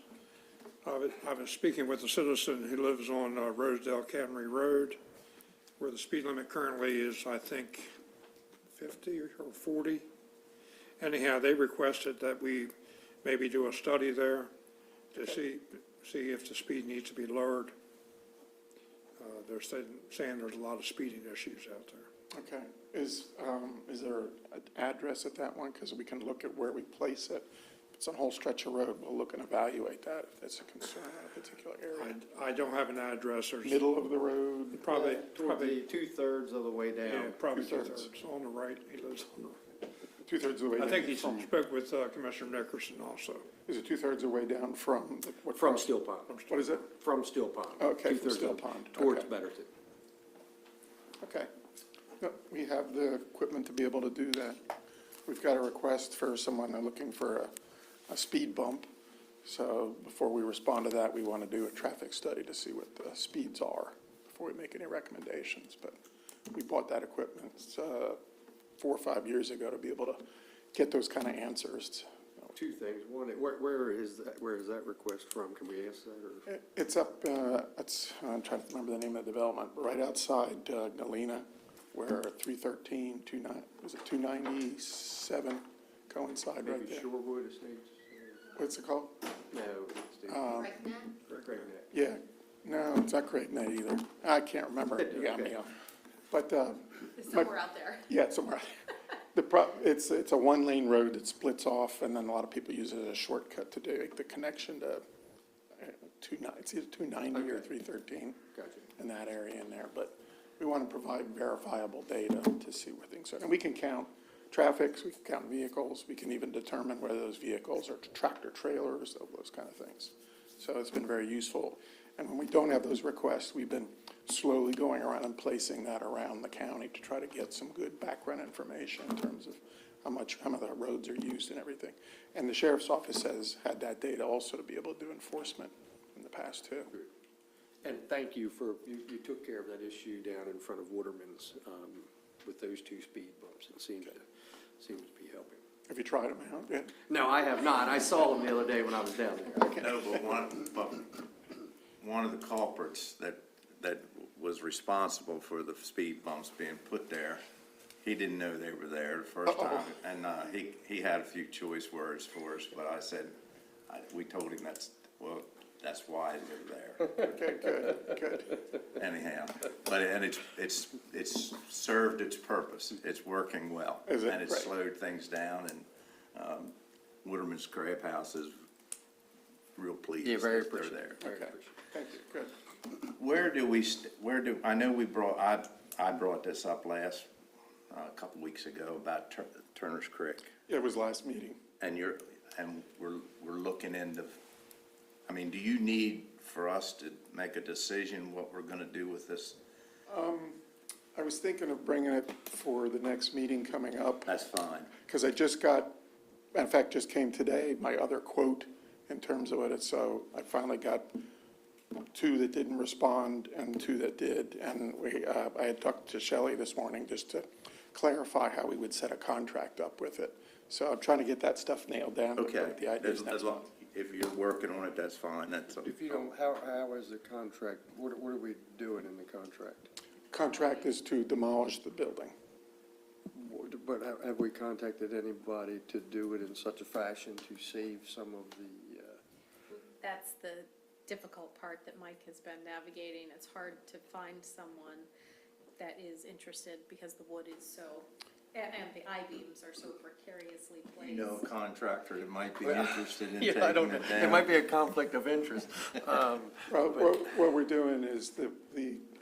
I was speaking with a citizen who lives on Rosedale Camry Road, where the speed limit currently is, I think, 50 or 40. Anyhow, they requested that we maybe do a study there to see if the speed needs to be lowered. They're saying there's a lot of speeding issues out there. Okay. Is there an address at that one? Because we can look at where we place it. If it's a whole stretch of road, we'll look and evaluate that if that's a concern in a particular area. I don't have an address. There's Middle of the road? probably, Two-thirds of the way yeah, down. probably Two-thirds. two-thirds on the right. He lives on the, Two-thirds of the way I down. think he from- spoke with Commissioner Nickerson also. Is it two-thirds of the way down from? What From part? Still Pond. What is it? From Still Pond. Okay, from Two-thirds Still of it, Pond. Towards Okay. Betterton. Okay. Yep, we have the equipment to be able to do that. We've got a request for someone looking for a speed bump. So before we respond to that, we want to do a traffic study to see what the speeds are before we make any recommendations. But we bought that equipment 4 or 5 years ago to be able to get those kind of answers. Two things. One, where is that request from? Can we ask that, or? It's up, I'm trying to remember the name of the development, right outside Galena, where 313, 297 coincide right Maybe there. Shorewood Estates? What's it called? No, it's the, Great Neck. Yeah, no, it's not Great Net either. I can't remember. You got me off. But, Somewhere out there. yeah, it's somewhere. It's a one-lane road that splits off, and then a lot of people use it as a shortcut to do the connection to it's either 290 or 313. Gotcha. In that area in there, but we want to provide verifiable data to see where things are. And we can count traffic, we can count vehicles, we can even determine whether those vehicles are tractor trailers, those kind of things. So it's been very useful. And when we don't have those requests, we've been slowly going around and placing that around the county to try to get some good background information in terms of how many of the roads are used and everything. And the sheriff's office has had that data also to be able to do enforcement in the past too. And thank you for, you took care of that issue down in front of Waterman's, with those two speed bumps. It seems to be helping. Have you tried them out yet? No, I have not. I saw them the other day when I was down there. No, but one of the culprits that was responsible for the speed bumps being put there, he didn't know they were there the first time. And he had a few choice words for us, but I said, we told him that's why they're there. Okay, good. Anyhow, but, and it's served its purpose. It's working well. Is it? And it's Right. slowed things down, and Waterman's Crab House is real pleased Yeah, very that they're appreciative. there. Very Okay, appreciative. thank you, good. I know I brought this up last, a couple weeks ago about Turner's Creek. It was last meeting. And we're looking into, I mean, do you need for us to make a decision what we're gonna do with this? I was thinking of bringing it for the next meeting coming up, That's fine. because I just came today, my other quote in terms of it, so I finally got 2 that didn't respond and 2 that did, and I had talked to Shelley this morning just to clarify how we would set a contract up with it. So I'm trying to get that stuff nailed down. but Okay, The idea is as long, if you're working on it, that's fine, that's. If you don't, how is the contract, what are we doing in the contract? Contract is to demolish the building. But have we contacted anybody to do it in such a fashion to save some of the, That's the difficult part that Mike has been navigating. It's hard to find someone that is interested because the wood is so, and the I-beams are so precariously placed. You know a contractor that might be interested in yeah, taking I don't, it down? it might be a conflict of interest. Well, what we're doing is the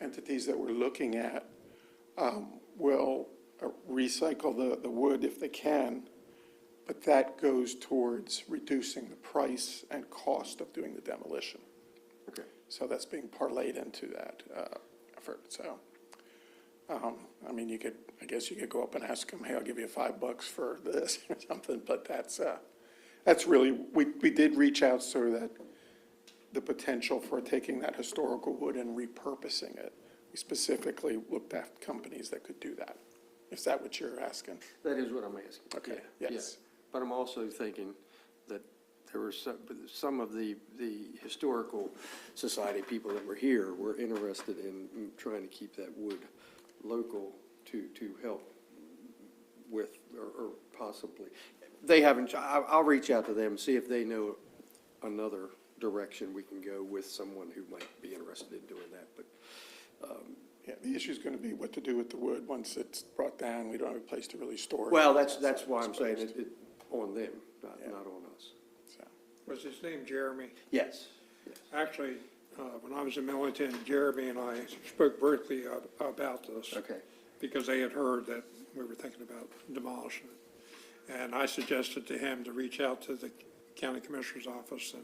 entities that we're looking at will recycle the wood if they can, but that goes towards reducing the price and cost of doing the demolition. Okay. So that's being parlayed into that effort, so. I mean, I guess you could go up and ask them, hey, I'll give you $5 for this or something, but that's really, we did reach out so that the potential for taking that historical wood and repurposing it, we specifically looked at companies that could do that. Is that what you're asking? That is what I'm asking. Okay, Yeah, yes. yeah. But I'm also thinking that there were some of the historical society people that were here were interested in trying to keep that wood local to help with, or possibly. They haven't, I'll reach out to them, see if they know another direction we can go with someone who might be interested in doing that, but, Yeah, the issue's going to be what to do with the wood. Once it's brought down, we don't have a place to really store it. well, that's why I'm saying it on them, not on us. So, Was his name Jeremy? Yes. Actually, when I was in Millington, Jeremy and I spoke briefly about this. Okay. Because they had heard that we were thinking about demolishing it. And I suggested to him to reach out to the county commissioner's office and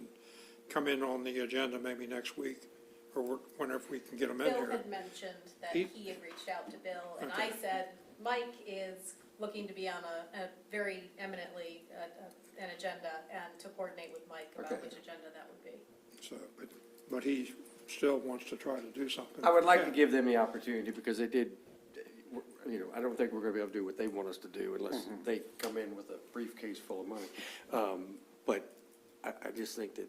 come in on the agenda maybe next week, or whenever we can get him in Bill here. had mentioned that He- he had reached out to Bill, and I said, Mike is looking to be on a very eminently, an agenda, and to coordinate with Mike about Okay. which agenda that would be. So, but he still wants to try to do something. I would like to give them the opportunity, because they did, I don't think we're gonna be able to do what they want us to do unless they come in with a briefcase full of money. But I just think that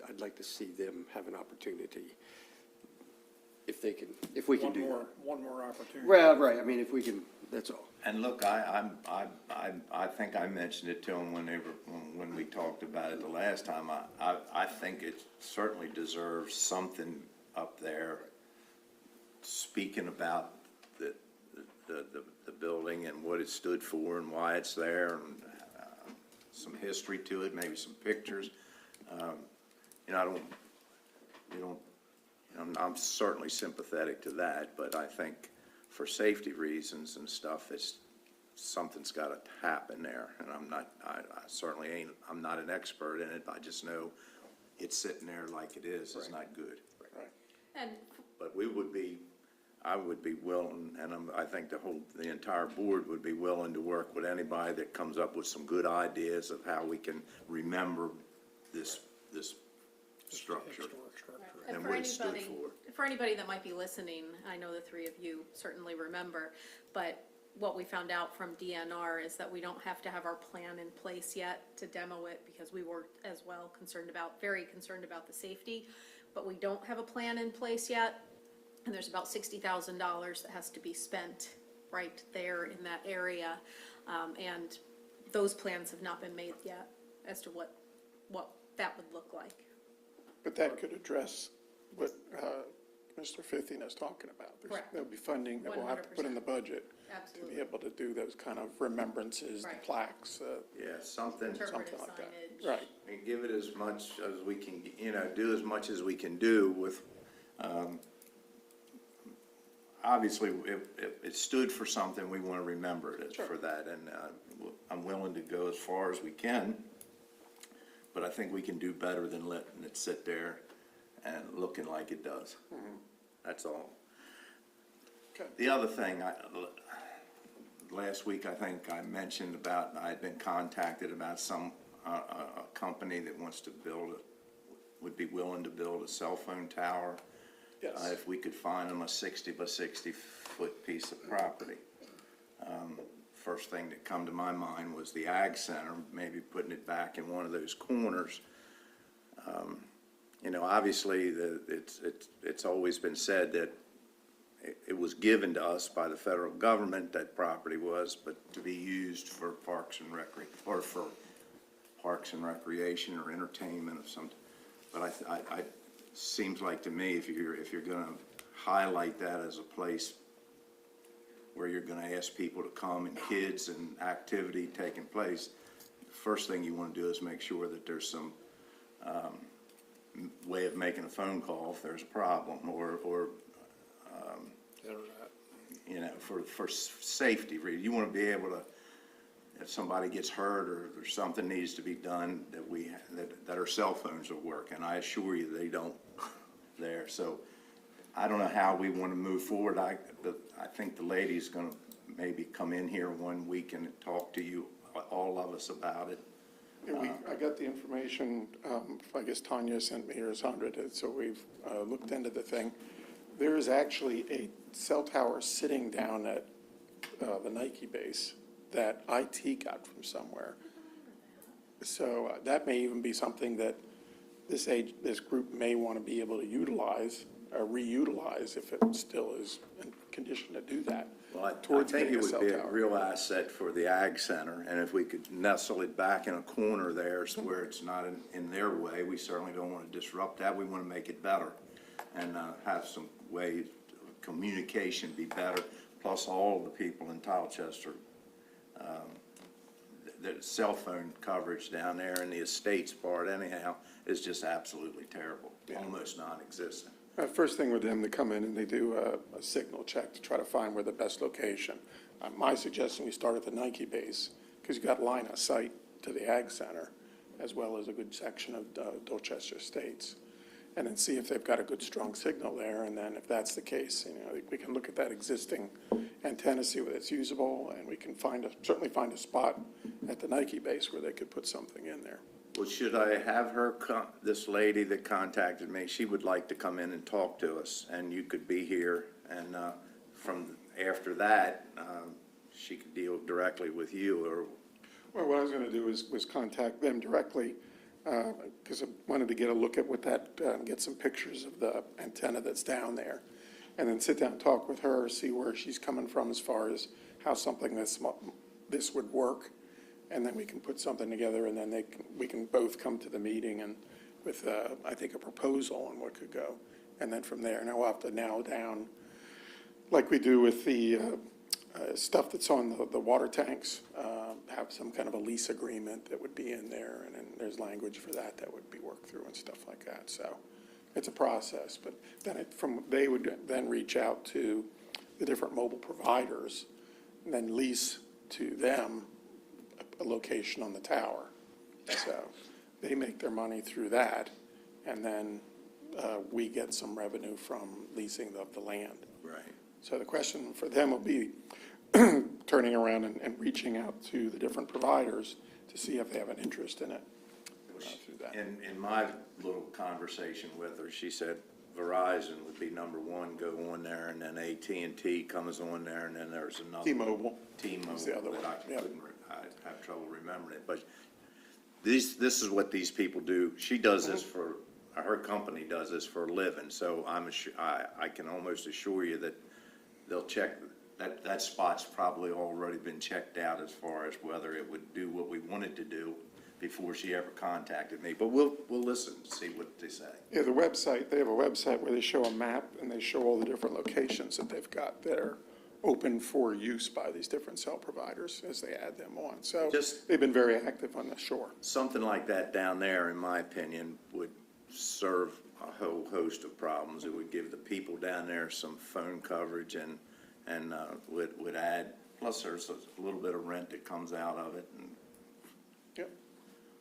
I'd like to see them have an opportunity, if we can do that. One more opportunity. Well, right, I mean, if we can, that's all. And look, I think I mentioned it to them when we talked about it the last time. I think it certainly deserves something up there speaking about the building and what it stood for and why it's there, and some history to it, maybe some pictures. I'm certainly sympathetic to that, but I think for safety reasons and stuff, something's gotta happen there. And I certainly ain't, I'm not an expert in it, I just know it's sitting there like it is not good. And But I would be willing, and I think the entire board would be willing to work with anybody that comes up with some good ideas of how we can remember this structure. And And for what it stood anybody, for anybody that might be listening, I know the three of you certainly remember, but what we found out from DNR is that we don't have to have our plan in place yet to demo it, because we were as well very concerned about the safety, but we don't have a plan in place yet. And there's about $60,000 that has to be spent right there in that area. And those plans have not been made yet as to what that would look like. but that could address what Mr. Fithian is talking about. Correct. There'll be funding that we'll have to put in the budget to Absolutely. be able to do those kind of remembrances, the Right. plaques. Yeah, something. Interpretive like that. signage. Right. And give it as much as we can, do as much as we can do with, obviously, if it stood for something, we want to remember it for that. And I'm willing to go as far as we can, but I think we can do better than letting it sit there and looking like it does. That's all. Okay. The other thing, last week, I think I mentioned about, I had been contacted about a company that wants to would be willing to build a cell phone tower. Yes. If we could find them a 60 by 60 foot piece of property. First thing that come to my mind was the Ag Center, maybe putting it back in one of those corners. Obviously, it's always been said that it was given to us by the federal government, that property was, but to be used for parks and recreation or entertainment of some. But seems like to me, if you're gonna highlight that as a place where you're gonna ask people to come and kids and activity taking place, first thing you wanna do is make sure that there's some, way of making a phone call if there's a problem, or for safety reasons. You want to be able to, if somebody gets hurt or something needs to be done, that our cell phones will work, and I assure you they don't there. So I don't know how we want to move forward. I think the lady's going to maybe come in here one week and talk to you, all of us, about it. Yeah, I got the information, I guess Tanya sent me, or Sandra did, so we've looked into the thing. There is actually a cell tower sitting down at the Nike base that IT got from somewhere. So that may even be something that this group may want to be able to utilize, or reutilize if it still is in condition to do that. Well, I towards think getting it a cell would be a tower. real asset for the Ag Center, and if we could nestle it back in a corner there so where it's not in their way, we certainly don't want to disrupt that. We want to make it better and have some way, communication be better, plus all of the people in Tilechester. The cell phone coverage down there in the estates part anyhow is just absolutely terrible, almost non-existent. First thing with them, they come in and they do a signal check to try to find where the best location. My suggestion, we start at the Nike base, because you got line of sight to the Ag Center, as well as a good section of Dorchester Estates. And then see if they've got a good, strong signal there, and then if that's the case, we can look at that existing antenna, see whether it's usable, and we can certainly find a spot at the Nike base where they could put something in there. Well, should I have her, this lady that contacted me, she would like to come in and talk to us, and you could be here, and from after that, she could deal directly with you, or, Well, what I was going to do was contact them directly, because I wanted to get a look at what get some pictures of the antenna that's down there, and then sit down and talk with her, see where she's coming from as far as how something this would work, and then we can put something together, and then we can both come to the meeting and with, I think, a proposal on what could go, and then from there, now we'll have to nail down, like we do with the stuff that's on the water tanks, have some kind of a lease agreement that would be in there, and then there's language for that would be worked through and stuff like that. So it's a process, but then they would then reach out to the different mobile providers and then lease to them a location on the tower. So they make their money through that, and then we get some revenue from leasing the land. right. So the question for them will be turning around and reaching out to the different providers to see if they have an interest in it. Through that. In my little conversation with her, she said Verizon would be number one, go on there, and then AT&T comes on there, and then there's another. T-Mobile. T-Mobile, is the other one. that Yep. I have trouble remembering it, but this is what these people do. She does this for, her company does this for a living, so I can almost assure you that they'll check, that spot's probably already been checked out as far as whether it would do what we wanted to do before she ever contacted me, but we'll listen to see what they say. Yeah, the website, they have a website where they show a map and they show all the different locations that they've got that are open for use by these different cell providers as they add them on. So they've been very active on the shore. Something like that down there, in my opinion, would serve a whole host of problems. It would give the people down there some phone coverage and would add, plus there's a little bit of rent that comes out of it. And Yep.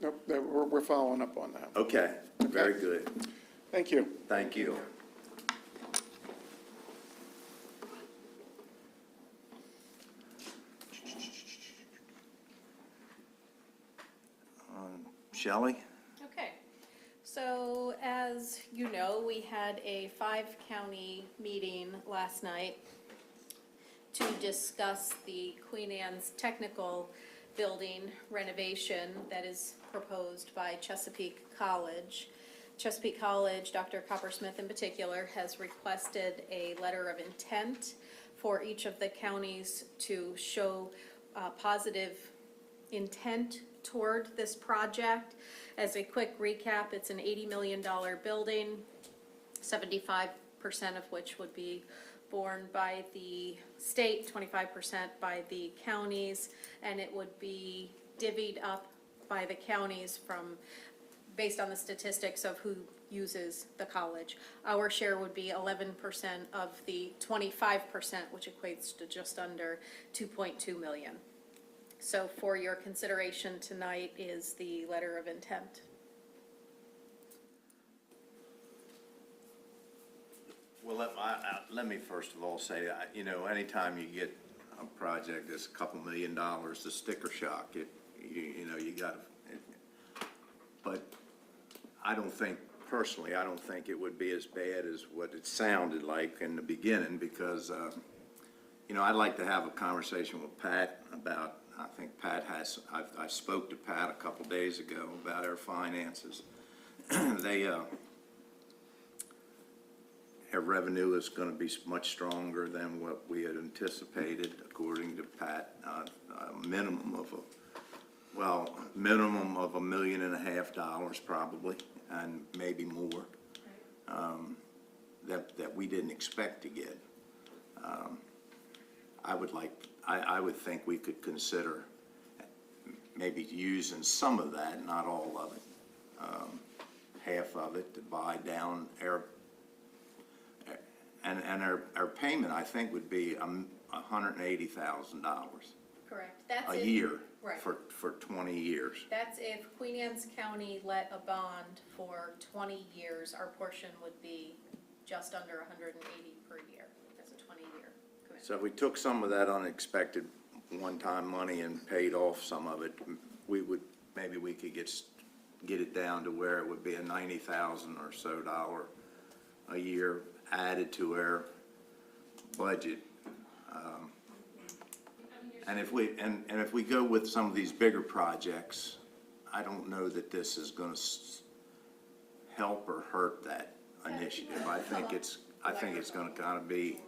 Nope, we're following up on that. okay, very good. Thank you. Thank you. Shelley? Okay, so as you know, we had a 5-county meeting last night to discuss the Queen Anne's Technical Building renovation that is proposed by Chesapeake College. Chesapeake College, Dr. Coppersmith in particular, has requested a letter of intent for each of the counties to show positive intent toward this project. As a quick recap, it's an $80 million building, 75% of which would be borne by the state, 25% by the counties, and it would be divvied up by the counties based on the statistics of who uses the college. Our share would be 11% of the 25%, which equates to just under 2.2 million. So for your consideration tonight is the letter of intent. Well, let me first of all say, anytime you get a project that's a couple $1 million, the sticker shock, you got to, but I don't think it would be as bad as what it sounded like in the beginning, because, I'd like to have a conversation with Pat about I think Pat has, I spoke to Pat a couple days ago about our finances. They, our revenue is gonna be much stronger than what we had anticipated, according to Pat. A minimum of $1.5 million probably, and maybe more, that we didn't expect to get. I would think we could consider maybe using some of that, not all of it, half of it to buy down and our payment, I think, would be $180,000 Correct. That's a if- year Right. for 20 years. That's if Queen Anne's County let a bond for 20 years, our portion would be just under 180 per year. That's a 20-year commitment. So if we took some of that unexpected one-time money and paid off some of it, maybe we could get it down to where it would be a $90,000 or so a year added to our budget. And if we go with some of these bigger projects, I don't know that this is gonna help or hurt that initiative. I think it's gonna kind of be,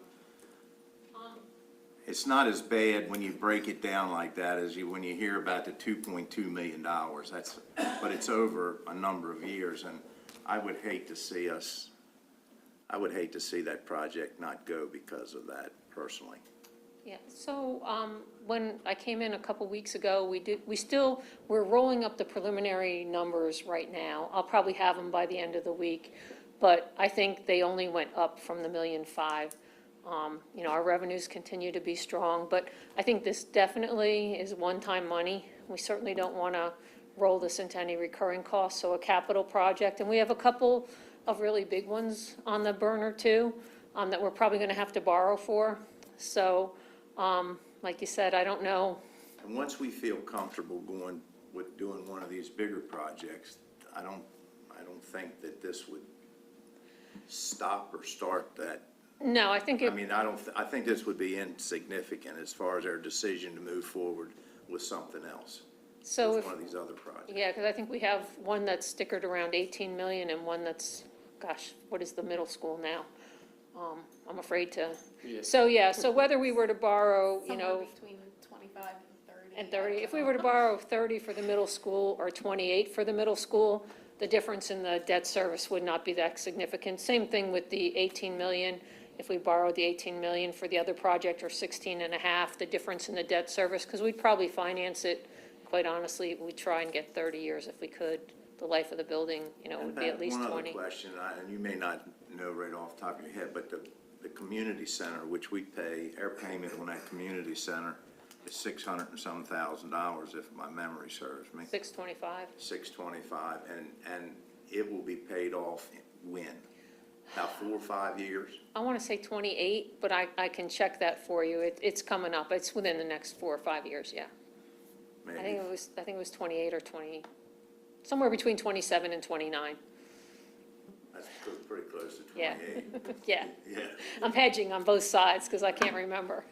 it's not as bad when you break it down like that as when you hear about the $2.2 million. But it's over a number of years, and I would hate to see that project not go because of that personally. Yeah, so, when I came in a couple weeks ago, we're rolling up the preliminary numbers right now. I'll probably have them by the end of the week, but I think they only went up from the $1.5 million. You know, our revenues continue to be strong, but I think this definitely is one-time money. We certainly don't wanna roll this into any recurring costs, so a capital project, and we have a couple of really big ones on the burner too, that we're probably gonna have to borrow for. So, like you said, I don't know. And once we feel comfortable going with doing one of these bigger projects, I don't think that this would stop or start that. No, I think I mean, I think this would be insignificant as far as our decision to move forward with something else. so With if, one of these other projects. yeah, because I think we have one that's stickered around 18 million and one that's, gosh, what is the middle school now? I'm afraid to, so whether we were to borrow, you know, Somewhere between 25 and 30. and 30, if we were to borrow 30 for the middle school or 28 for the middle school, the difference in the debt service would not be that significant. Same thing with the 18 million. If we borrowed the 18 million for the other project or 16 and a half, the difference in the debt service, because we'd probably finance it, quite honestly, we'd try and get 30 years if we could. The life of the building, you know, would be at least 20. One other question, and you may not know right off the top of your head, but the community center, which we pay, our payment on that community center is $600 and some thousand, if my memory serves me. 625. $625, and it will be paid off when? About 4 or 5 years? I want to say 28, but I can check that for you. It's coming up. It's within the next 4 or 5 years, yeah. Maybe. I think it was 28 or 20, somewhere between 27 and 29. That's pretty close to Yeah. 28. Yeah. Yeah. I'm hedging on both sides because I can't remember.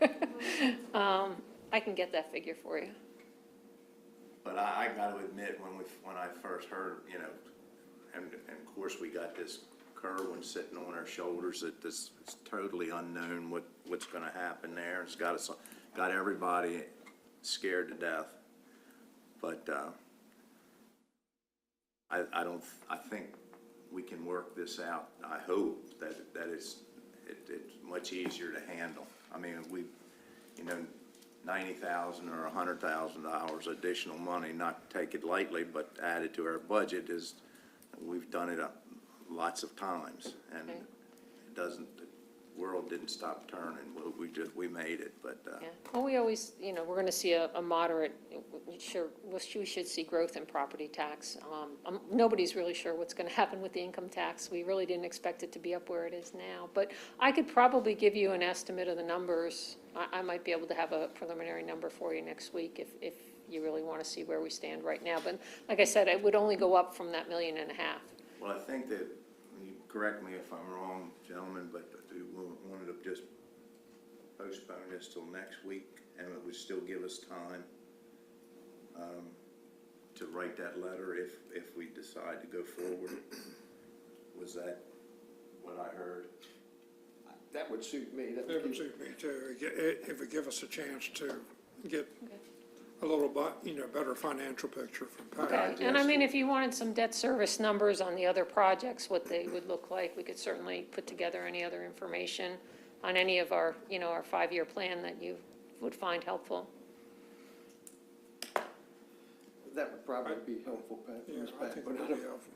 I can get that figure for you. But I got to admit, when I first heard, you know, and of course we got this Kerwin sitting on our shoulders, that this is totally unknown what's going to happen there. It's got everybody scared to death. But I think we can work this out. I hope that it's much easier to handle. I mean, $90,000 or $100,000 additional money, not to take it lightly, but added to our budget we've done it lots of times, and the world didn't stop turning. We made it, but. Yeah. Well, we always, you know, we're going to see a moderate, we should see growth in property tax. Nobody's really sure what's going to happen with the income tax. We really didn't expect it to be up where it is now. But I could probably give you an estimate of the numbers. I might be able to have a preliminary number for you next week if you really want to see where we stand right now. But like I said, it would only go up from that $1.5 million. Well, I think that, you correct me if I'm wrong, gentlemen, but we wanted to just postpone this till next week, and it would still give us time to write that letter if we decide to go forward? Was that what I heard? That would suit me. It would suit me too, if it give us a chance to get a little bit, better financial picture from Pat. Okay, and I mean, if you wanted some debt service numbers on the other projects, what they would look like, we could certainly put together any other information on any of our, our 5-year plan that you would find helpful. That would probably be helpful, Pat. Yeah, Ms. I Pat, think but it would be helpful.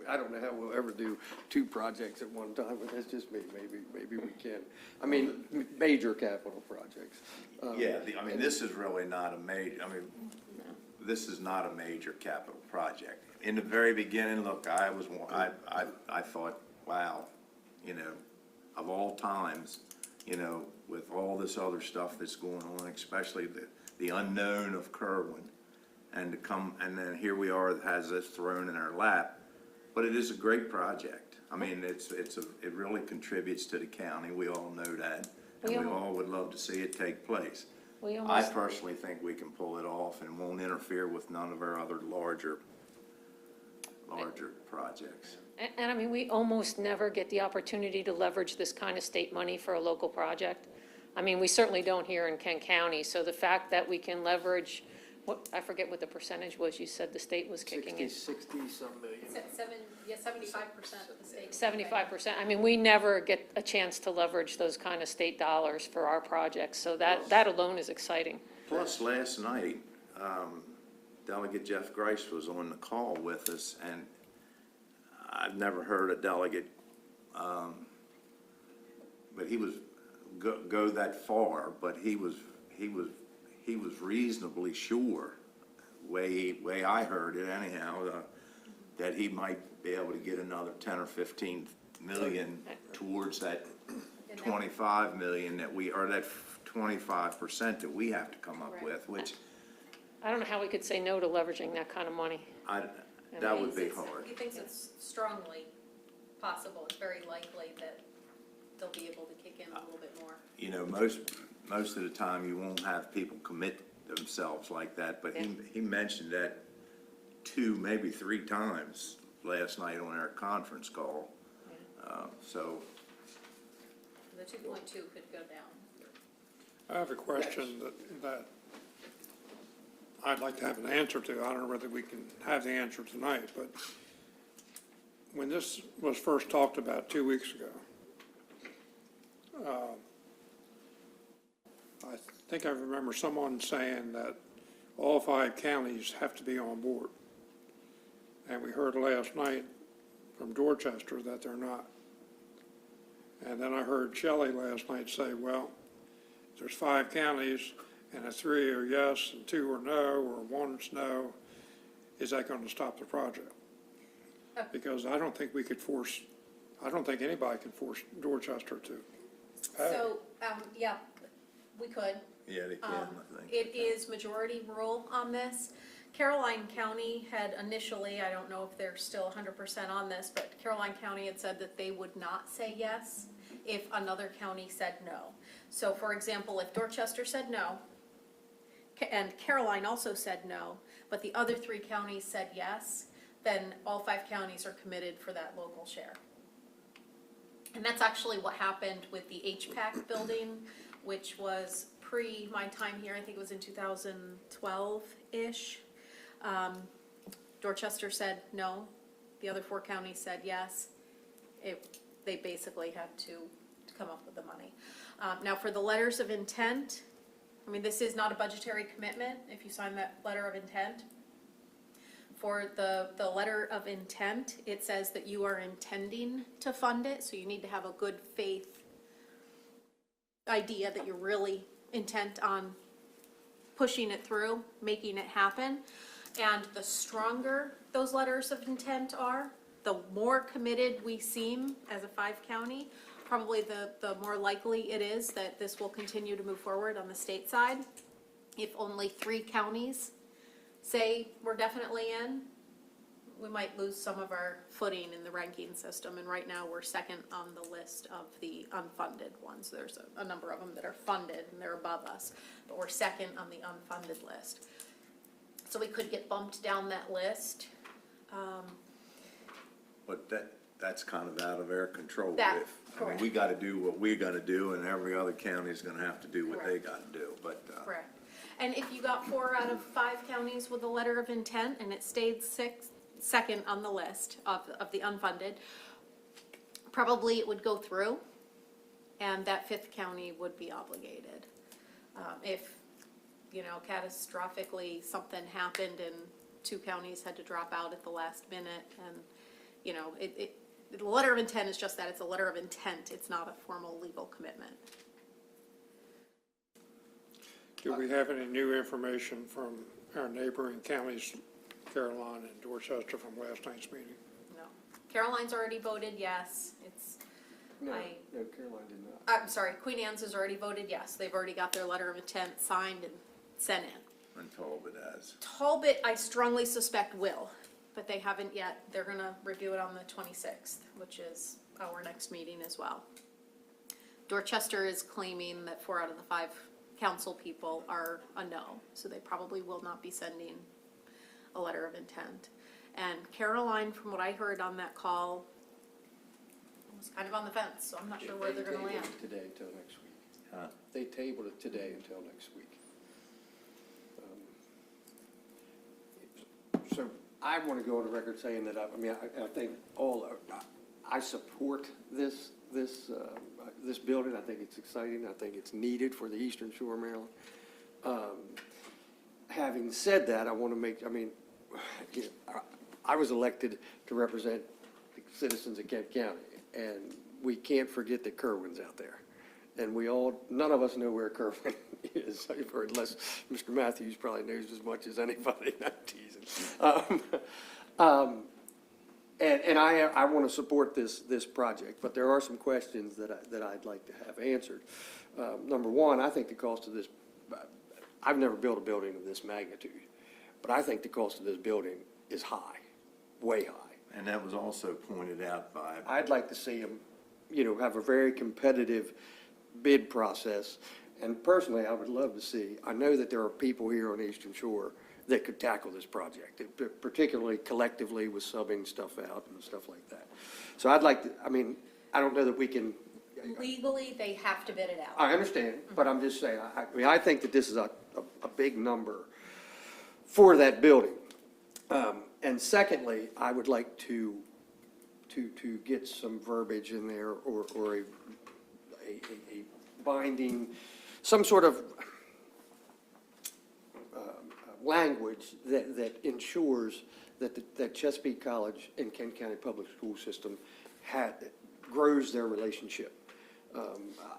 I don't know how we'll ever do 2 projects at one time, but that's just me. Maybe we can. I mean, major capital projects. Yeah, this is really not a major, this is not a major capital project. In the very beginning, look, I thought, wow, of all times, with all this other stuff that's going on, especially the unknown of Kerwin, and then here we are, it has this thrown in our lap. But it is a great project. It really contributes to the county. We all know that. And we all would love to see it take place. I personally think we can pull it off and won't interfere with none of our other larger projects. And we almost never get the opportunity to leverage this kind of state money for a local project. We certainly don't here in Kent County, so the fact that we can leverage, I forget what the percentage was, you said the state was kicking in. 60-some million. 75% of the state. 75%. We never get a chance to leverage those kind of state dollars for our projects, so that alone is exciting. Plus, last night, Delegate Jeff Grice was on the call with us, and I've never heard a delegate, but he was go that far, but he was reasonably sure, way I heard it anyhow, that he might be able to get another 10 or 15 million towards that 25 million that that 25% that we have to come up with, which I don't know how we could say no to leveraging that kind of money. that would be hard. He thinks it's strongly possible, it's very likely that they'll be able to kick in a little bit more. Most of the time, you won't have people commit themselves like that, but he mentioned that 2, maybe 3 times last night on our conference call. So The 2.2 could go down. I have a question that I'd like to have an answer to. I don't know whether we can have the answer tonight, but when this was first talked about 2 weeks ago, I think I remember someone saying that all 5 counties have to be on board. And we heard last night from Dorchester that they're not. And then I heard Shelley last night say, well, there's 5 counties and 3 are yes and 2 are no, or 1's no. Is that going to stop the project? Because I don't think anybody can force Dorchester to pay. So, yeah, we could. yeah, they can, I think. It is majority rule on this. Caroline County had initially, I don't know if they're still 100% on this, but Caroline County had said that they would not say yes if another county said no. So for example, if Dorchester said no, and Caroline also said no, but the other 3 counties said yes, then all 5 counties are committed for that local share. And that's actually what happened with the HPAC building, which was pre my time here. I think it was in 2012-ish. Dorchester said no. The other 4 counties said yes. They basically had to come up with the money. Now for the letters of intent, this is not a budgetary commitment if you sign that letter of intent. For the letter of intent, it says that you are intending to fund it, so you need to have a good faith idea that you're really intent on pushing it through, making it happen. And the stronger those letters of intent are, the more committed we seem as a 5 county, probably the more likely it is that this will continue to move forward on the state side. If only 3 counties say we're definitely in, we might lose some of our footing in the ranking system. And right now we're second on the list of the unfunded ones. There's a number of them that are funded and they're above us, but we're second on the unfunded list. So we could get bumped down that list. But that's kind of out of our control. That- I mean, we gotta do what we gotta do, and every other county's gonna have to do what they gotta do, but, Correct. And if you got 4 out of 5 counties with a letter of intent and it stayed second on the list of the unfunded, probably it would go through and that 5th county would be obligated. If, catastrophically something happened and 2 counties had to drop out at the last minute and, the letter of intent is just that, it's a letter of intent, it's not a formal legal commitment. Do we have any new information from our neighboring counties, Caroline and Dorchester, from last night's meeting? No. Caroline's already voted yes, No, I- no, Caroline did not. I'm sorry, Queen Anne's has already voted yes, they've already got their letter of intent signed and sent in. and Talbot has. Talbot, I strongly suspect will, but they haven't yet. They're gonna review it on the 26th, which is our next meeting as well. Dorchester is claiming that 4 out of the 5 council people are a no, so they probably will not be sending a letter of intent. And Caroline, from what I heard on that call, was kind of on the fence, so I'm not sure where they're gonna land. They tabled it today until next week. Huh? They tabled it today until next week. So I want to go on the record saying that, I think I support this building. I think it's exciting. I think it's needed for the Eastern Shore of Maryland. Having said that, I want to I was elected to represent the citizens of Kent County, and we can't forget that Kerwin's out there. And none of us know where Kerwin is, unless Mr. Matthews probably knows as much as anybody. I'm teasing. And I want to support this project, but there are some questions that I'd like to have answered. Number one, I think the cost of this, I've never built a building of this magnitude, but I think the cost of this building is high, way high. And that was also pointed out by, I'd like to see them, have a very competitive bid process. And personally, I would love to see, I know that there are people here on Eastern Shore that could tackle this project, particularly collectively with subbing stuff out and stuff like that. So I'd like to, I don't know that we can. Legally, they have to bid it out. I understand, but I'm just saying, I think that this is a big number for that building. And secondly, I would like to get some verbiage in there or a binding, some sort of language that ensures that Chesapeake College and Kent County Public School System grows their relationship.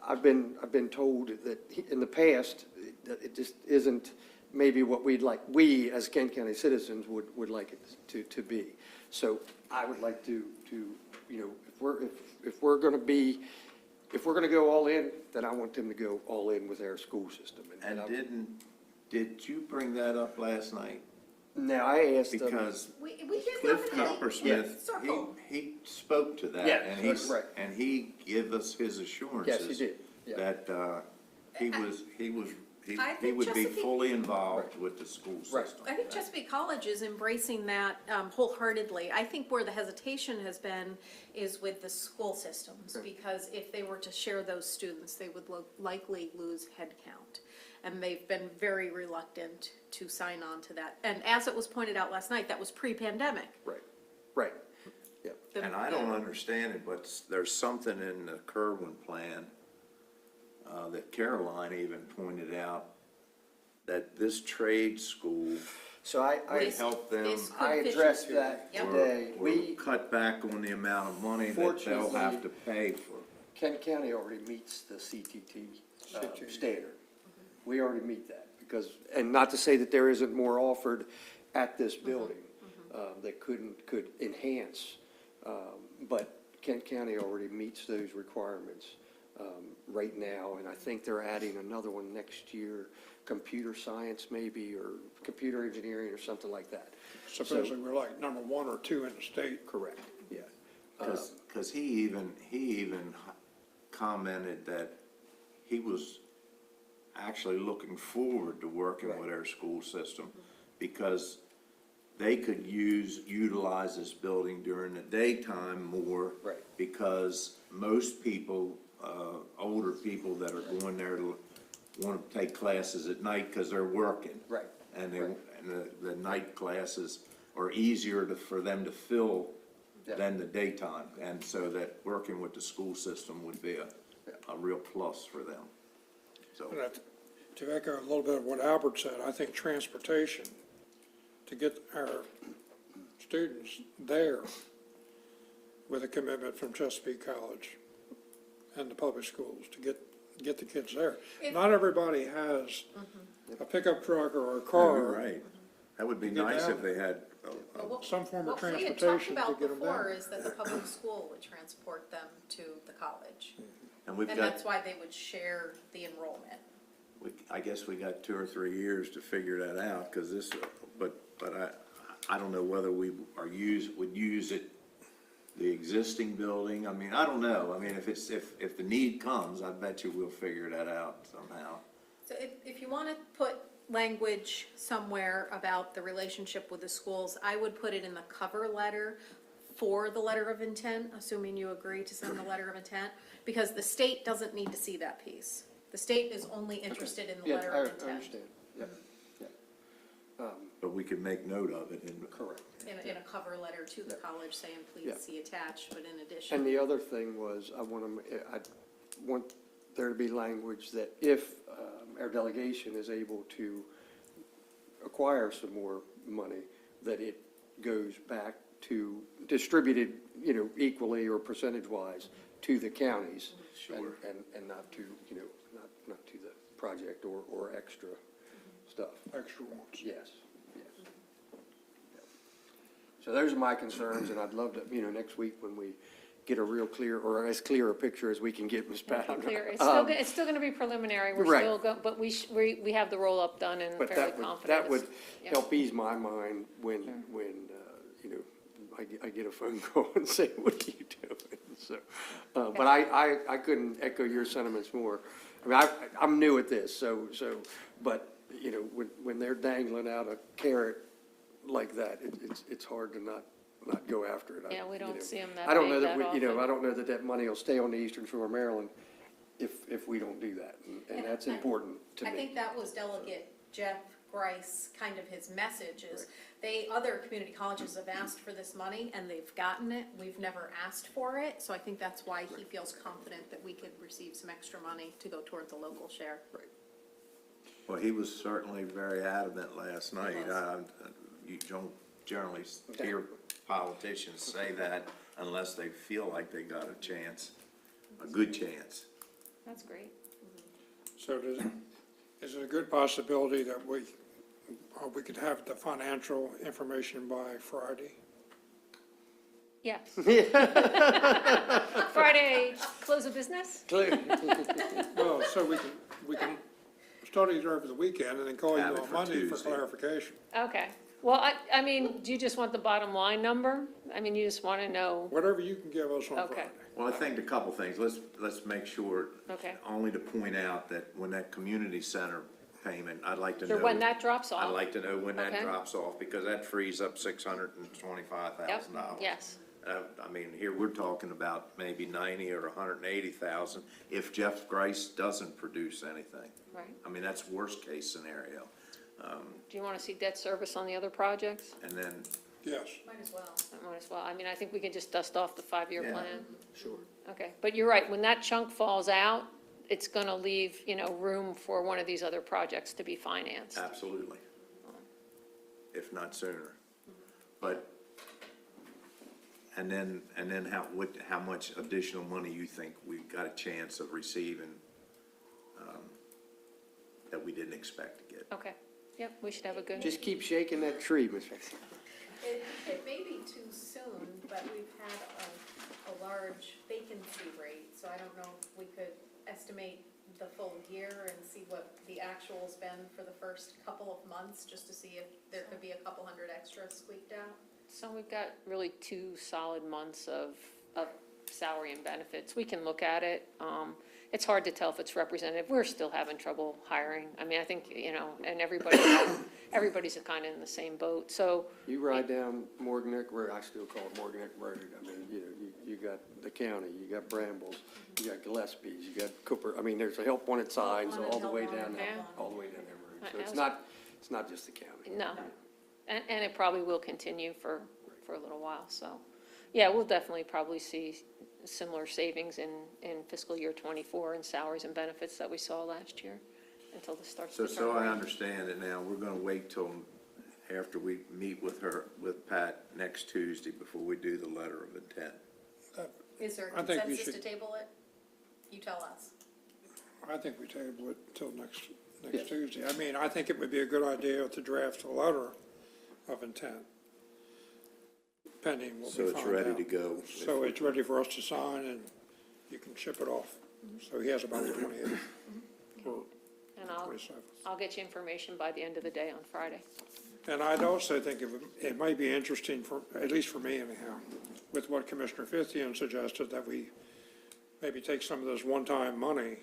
I've been told that in the past, that it just isn't maybe what we as Kent County citizens would like it to be. So I would like to if we're going to go all in, then I want them to go all in with our school system. did you bring that up last night? Now, I asked them. Because We did Cliff definitely Coppersmith, circle. he spoke to that. Yeah, and that's right. And he gave us his assurances. Yes, he did, yeah. That, I he think would be Chesapeake- fully involved with the school Right. system. I think Chesapeake College is embracing that wholeheartedly. I think where the hesitation has been is with the school systems, because if they were to share those students, they would likely lose headcount. And they've been very reluctant to sign on to that. And as it was pointed out last night, that was pre-pandemic. Right, yeah. And I don't understand it, but there's something in the Kerwin plan that Caroline even pointed out, that this trade school So I would help them. This could I fit addressed into- that Yep. today. Or We, cut back on the amount of money that they'll have to pay for. Kent County already meets the CTT standard. We already meet that because, and not to say that there isn't more offered at this building that could enhance, but Kent County already meets those requirements right now, and I think they're adding another one next year, computer science maybe, or computer engineering or something like that. Supposedly we're like number 1 or 2 in the state. Correct, yeah. Because he even commented that he was actually looking forward to working with our school system, because they could utilize this building during the daytime more. Right. Because most people, older people that are going there want to take classes at night because they're working. Right. And the night classes are easier for them to fill than the daytime. And so that working with the school system would be a real plus for them. So, But to echo a little bit of what Albert said, I think transportation, to get our students there with a commitment from Chesapeake College and the public schools to get the kids there. Not everybody has a pickup truck or a yeah, car. you're right. That would be To get nice down if they had, Some form of What we had talked transportation to about get them before down. is that the public school would transport them to the college. and we've And got, that's why they would share the enrollment. I guess we got 2 or 3 years to figure that out, because this, but I don't know whether we would use it, the existing building. I mean, I don't know. I mean, if the need comes, I bet you we'll figure that out somehow. So if you want to put language somewhere about the relationship with the schools, I would put it in the cover letter for the letter of intent, assuming you agree to send the letter of intent, because the state doesn't need to see that piece. The state is only interested in the Yeah, letter I of intent. understand, yeah, yeah. But we could make note of it in. Correct. In a cover letter to the college saying, Yeah. please see attached, but in addition. And the other thing was, I want there to be language that if our delegation is able to acquire some more money, that it goes back to, distributed, equally or percentage-wise to the counties. Sure. And not to, not to the project or extra stuff. Extra ones. Yes, yes. So those are my concerns, and I'd love to, next week when we get a real clear, or as clear a picture as we can get, Ms. Patton. Clear. It's still gonna be preliminary, we're Right. still but we have the roll-up done and But fairly that would, confident. that would Yeah. help ease my mind when, I get a phone call and say, what are you doing? So, but I couldn't echo your sentiments more. I mean, I'm new at this, but, when they're dangling out a carrot like that, it's hard to not go after it. Yeah, we don't see 'em that I don't know big that, that I often. don't know that money will stay on the eastern shore of Maryland if we don't do that, and that's important to me. I think that was Delegate Jeff Grice, kind of his message is, other community colleges have asked for this money and they've gotten it, we've never asked for it, so I think that's why he feels confident that we could receive some extra money to go toward the local share. Right. Well, he was certainly very adamant last night. He was. You don't generally hear politicians say that unless they feel like they got a chance, a good chance. That's great. So is it a good possibility that we could have the financial information by Friday? Yes. Friday, close of business? Well, so we can study it over the weekend and then call you Have it on for Monday for Tuesday. clarification. Okay. Well, I mean, do you just want the bottom line number? I mean, you just want to know, Whatever you can give us on Okay. Friday. Well, I think a couple things. Let's make sure. Okay. Only to point out that when that community center payment, I'd like to know. or when that drops off? I'd like to know when that Okay. drops off, because that frees up $625,000. Yep, yes. I mean, here we're talking about maybe 90 or 180,000 if Jeff Grice doesn't produce anything. Right. I mean, that's worst case scenario. Do you want to see debt service on the other projects? And then, Yes. Might as well. I might as well. I mean, I think we can just dust off the 5-year Yeah. plan. Sure. Okay, but you're right, when that chunk falls out, it's gonna leave, room for one of these other projects to be financed. absolutely. If not sooner. But, and then how much additional money you think we've got a chance of receiving, that we didn't expect to get? Okay, yep, we should have a good. Just keep shaking that tree, Ms. Patton. It may be too soon, but we've had a large vacancy rate, so I don't know if we could estimate the full year and see what the actual's been for the first couple of months, just to see if there could be a couple hundred extras squeaked out. So we've got really 2 solid months of salary and benefits. We can look at it. it's hard to tell if it's representative. We're still having trouble hiring. I mean, I think, and everybody's kind of in the same boat, so. You ride down Morgan Neck Road, I still call it Morgan Neck Road. I mean, you got the county, you got Brambles, you got Gillespie's, you got Cooper. I mean, there's a Help Wanted signs all the way down there, all the way down that road. So it's not just the county. No, and it probably will continue for a little while, so. Yeah, we'll definitely probably see similar savings in fiscal year '24 in salaries and benefits that we saw last year until this starts to turn So I around. understand it now, we're gonna wait till after we meet with Pat next Tuesday before we do the letter of intent. Is there I think we consensus to should- table it? You tell us. I think we table it until next Tuesday. I mean, I think it would be a good idea to draft a letter of intent, pending what we So find it's out. ready to go. So it's ready for us to sign, and you can ship it off. So he has about the 28th or And 27th. I'll get you information by the end of the day on Friday. And I'd also think it might be interesting, for at least for me anyhow, with what Commissioner Fithian suggested, that we maybe take some of this one-time money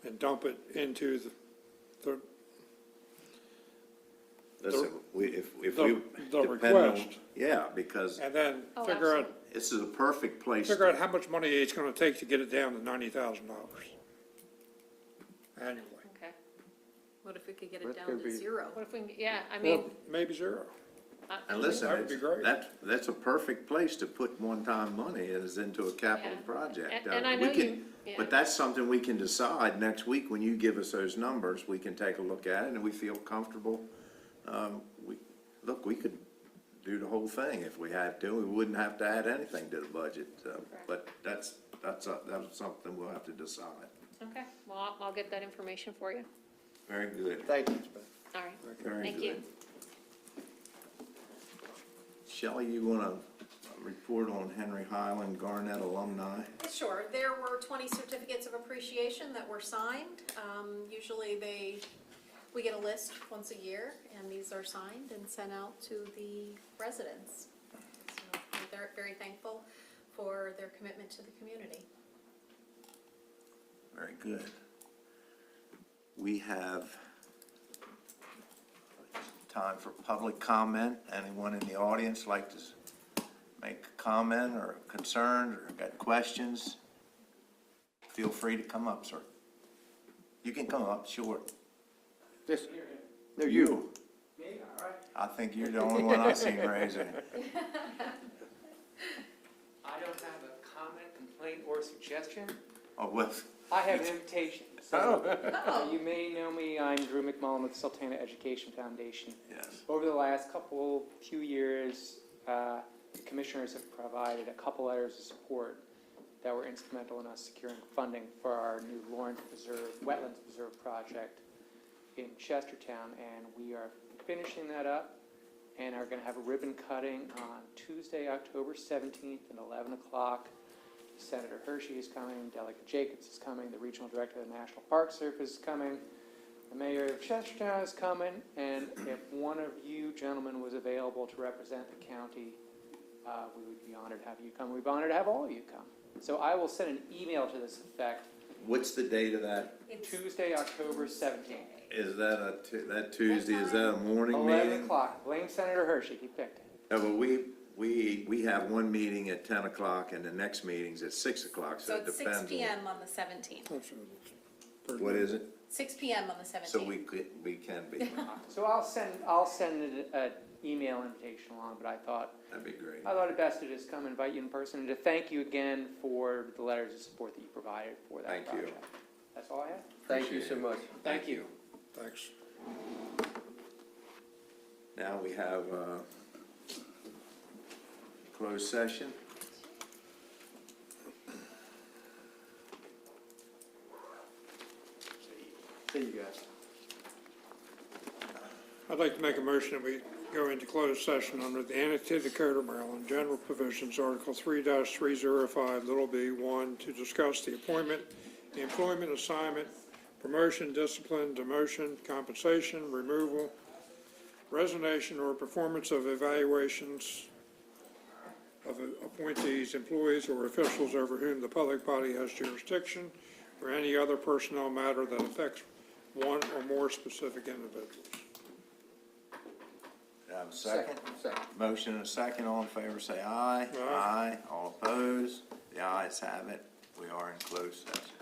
and dump it into the Listen, if we the depend on, request. yeah, because and then Oh, figure out, this is a perfect place. figure out how much money it's gonna take to get it down to $90,000 annually. Okay. What if we could get it That down could to be- zero? What if we, yeah, I mean, Well, maybe zero. And listen, That would be great. that's a perfect place to put one-time money is into a capital Yeah. project. And I We know can- you- yeah. But that's something we can decide next week when you give us those numbers, we can take a look at it and we feel comfortable. We could do the whole thing if we had to. We wouldn't have to add anything to the budget, but that's something we'll have to decide. okay, well, I'll get that information for you. Very good, Thank you, Ms. Beth. All right, very thank you. good. Shelley, you wanna report on Henry Highland Garnett alumni? Sure, there were 20 certificates of appreciation that were signed. Usually we get a list once a year, and these are signed and sent out to the residents. So they're very thankful for their commitment to the community. Very good. We have time for public comment. Anyone in the audience like to make a comment or concern or got questions? Feel free to come up, sir. You can come up, sure. Yes, no, you. Me, all right. I think you're the only one I've seen raising. I don't have a comment, complaint, or suggestion. Oh, well, I have an invitation. So you may know me, I'm Drew McMullen with Sultana Education Foundation. yes. Over the last few years, the commissioners have provided a couple letters of support that were instrumental in us securing funding for our new Lawrence Preserve, Wetlands Preserve project in Chestertown, and we are finishing that up and are going to have a ribbon cutting on Tuesday, October 17th at 11 o'clock. Senator Hershey is coming, Delegate Jacobs is coming, the Regional Director of the National Park Service is coming, the Mayor of Chestertown is coming, and if one of you gentlemen was available to represent the county, we would be honored to have you come. We'd be honored to have all of you come. So I will send an email to this effect What's the date of that? Tuesday, October 17th. Is that that Tuesday, is that a morning 11 meeting? o'clock. Blame Senator Hershey, he picked it. No, but we have one meeting at 10 o'clock and the next meeting's at 6 o'clock, so So it it's depends. 6 PM on the 17th. What is it? 6 PM on the 17th. So we can be, So I'll send an email invitation along, but I thought that'd be great. it best to just come invite you in person and to thank you again for the letters of support that you provided for that Thank you. project. That's all I have. Thank you so much. Thank you. Thanks. Now we have closed session. See you guys. I'd like to make a motion that we go into closed session under the Annotated Code of Maryland, General Provisions, Article 3-305, little b, 1, to discuss the appointment, the employment, assignment, promotion, discipline, demotion, compensation, removal, resignation, or performance of evaluations of appointees, employees, or officials over whom the public body has jurisdiction, or any other personnel matter that affects one or more specific individuals. Do I have a second? Second. Motion and a second. All in favor, say aye. Aye. All opposed? The ayes have it. We are in closed session.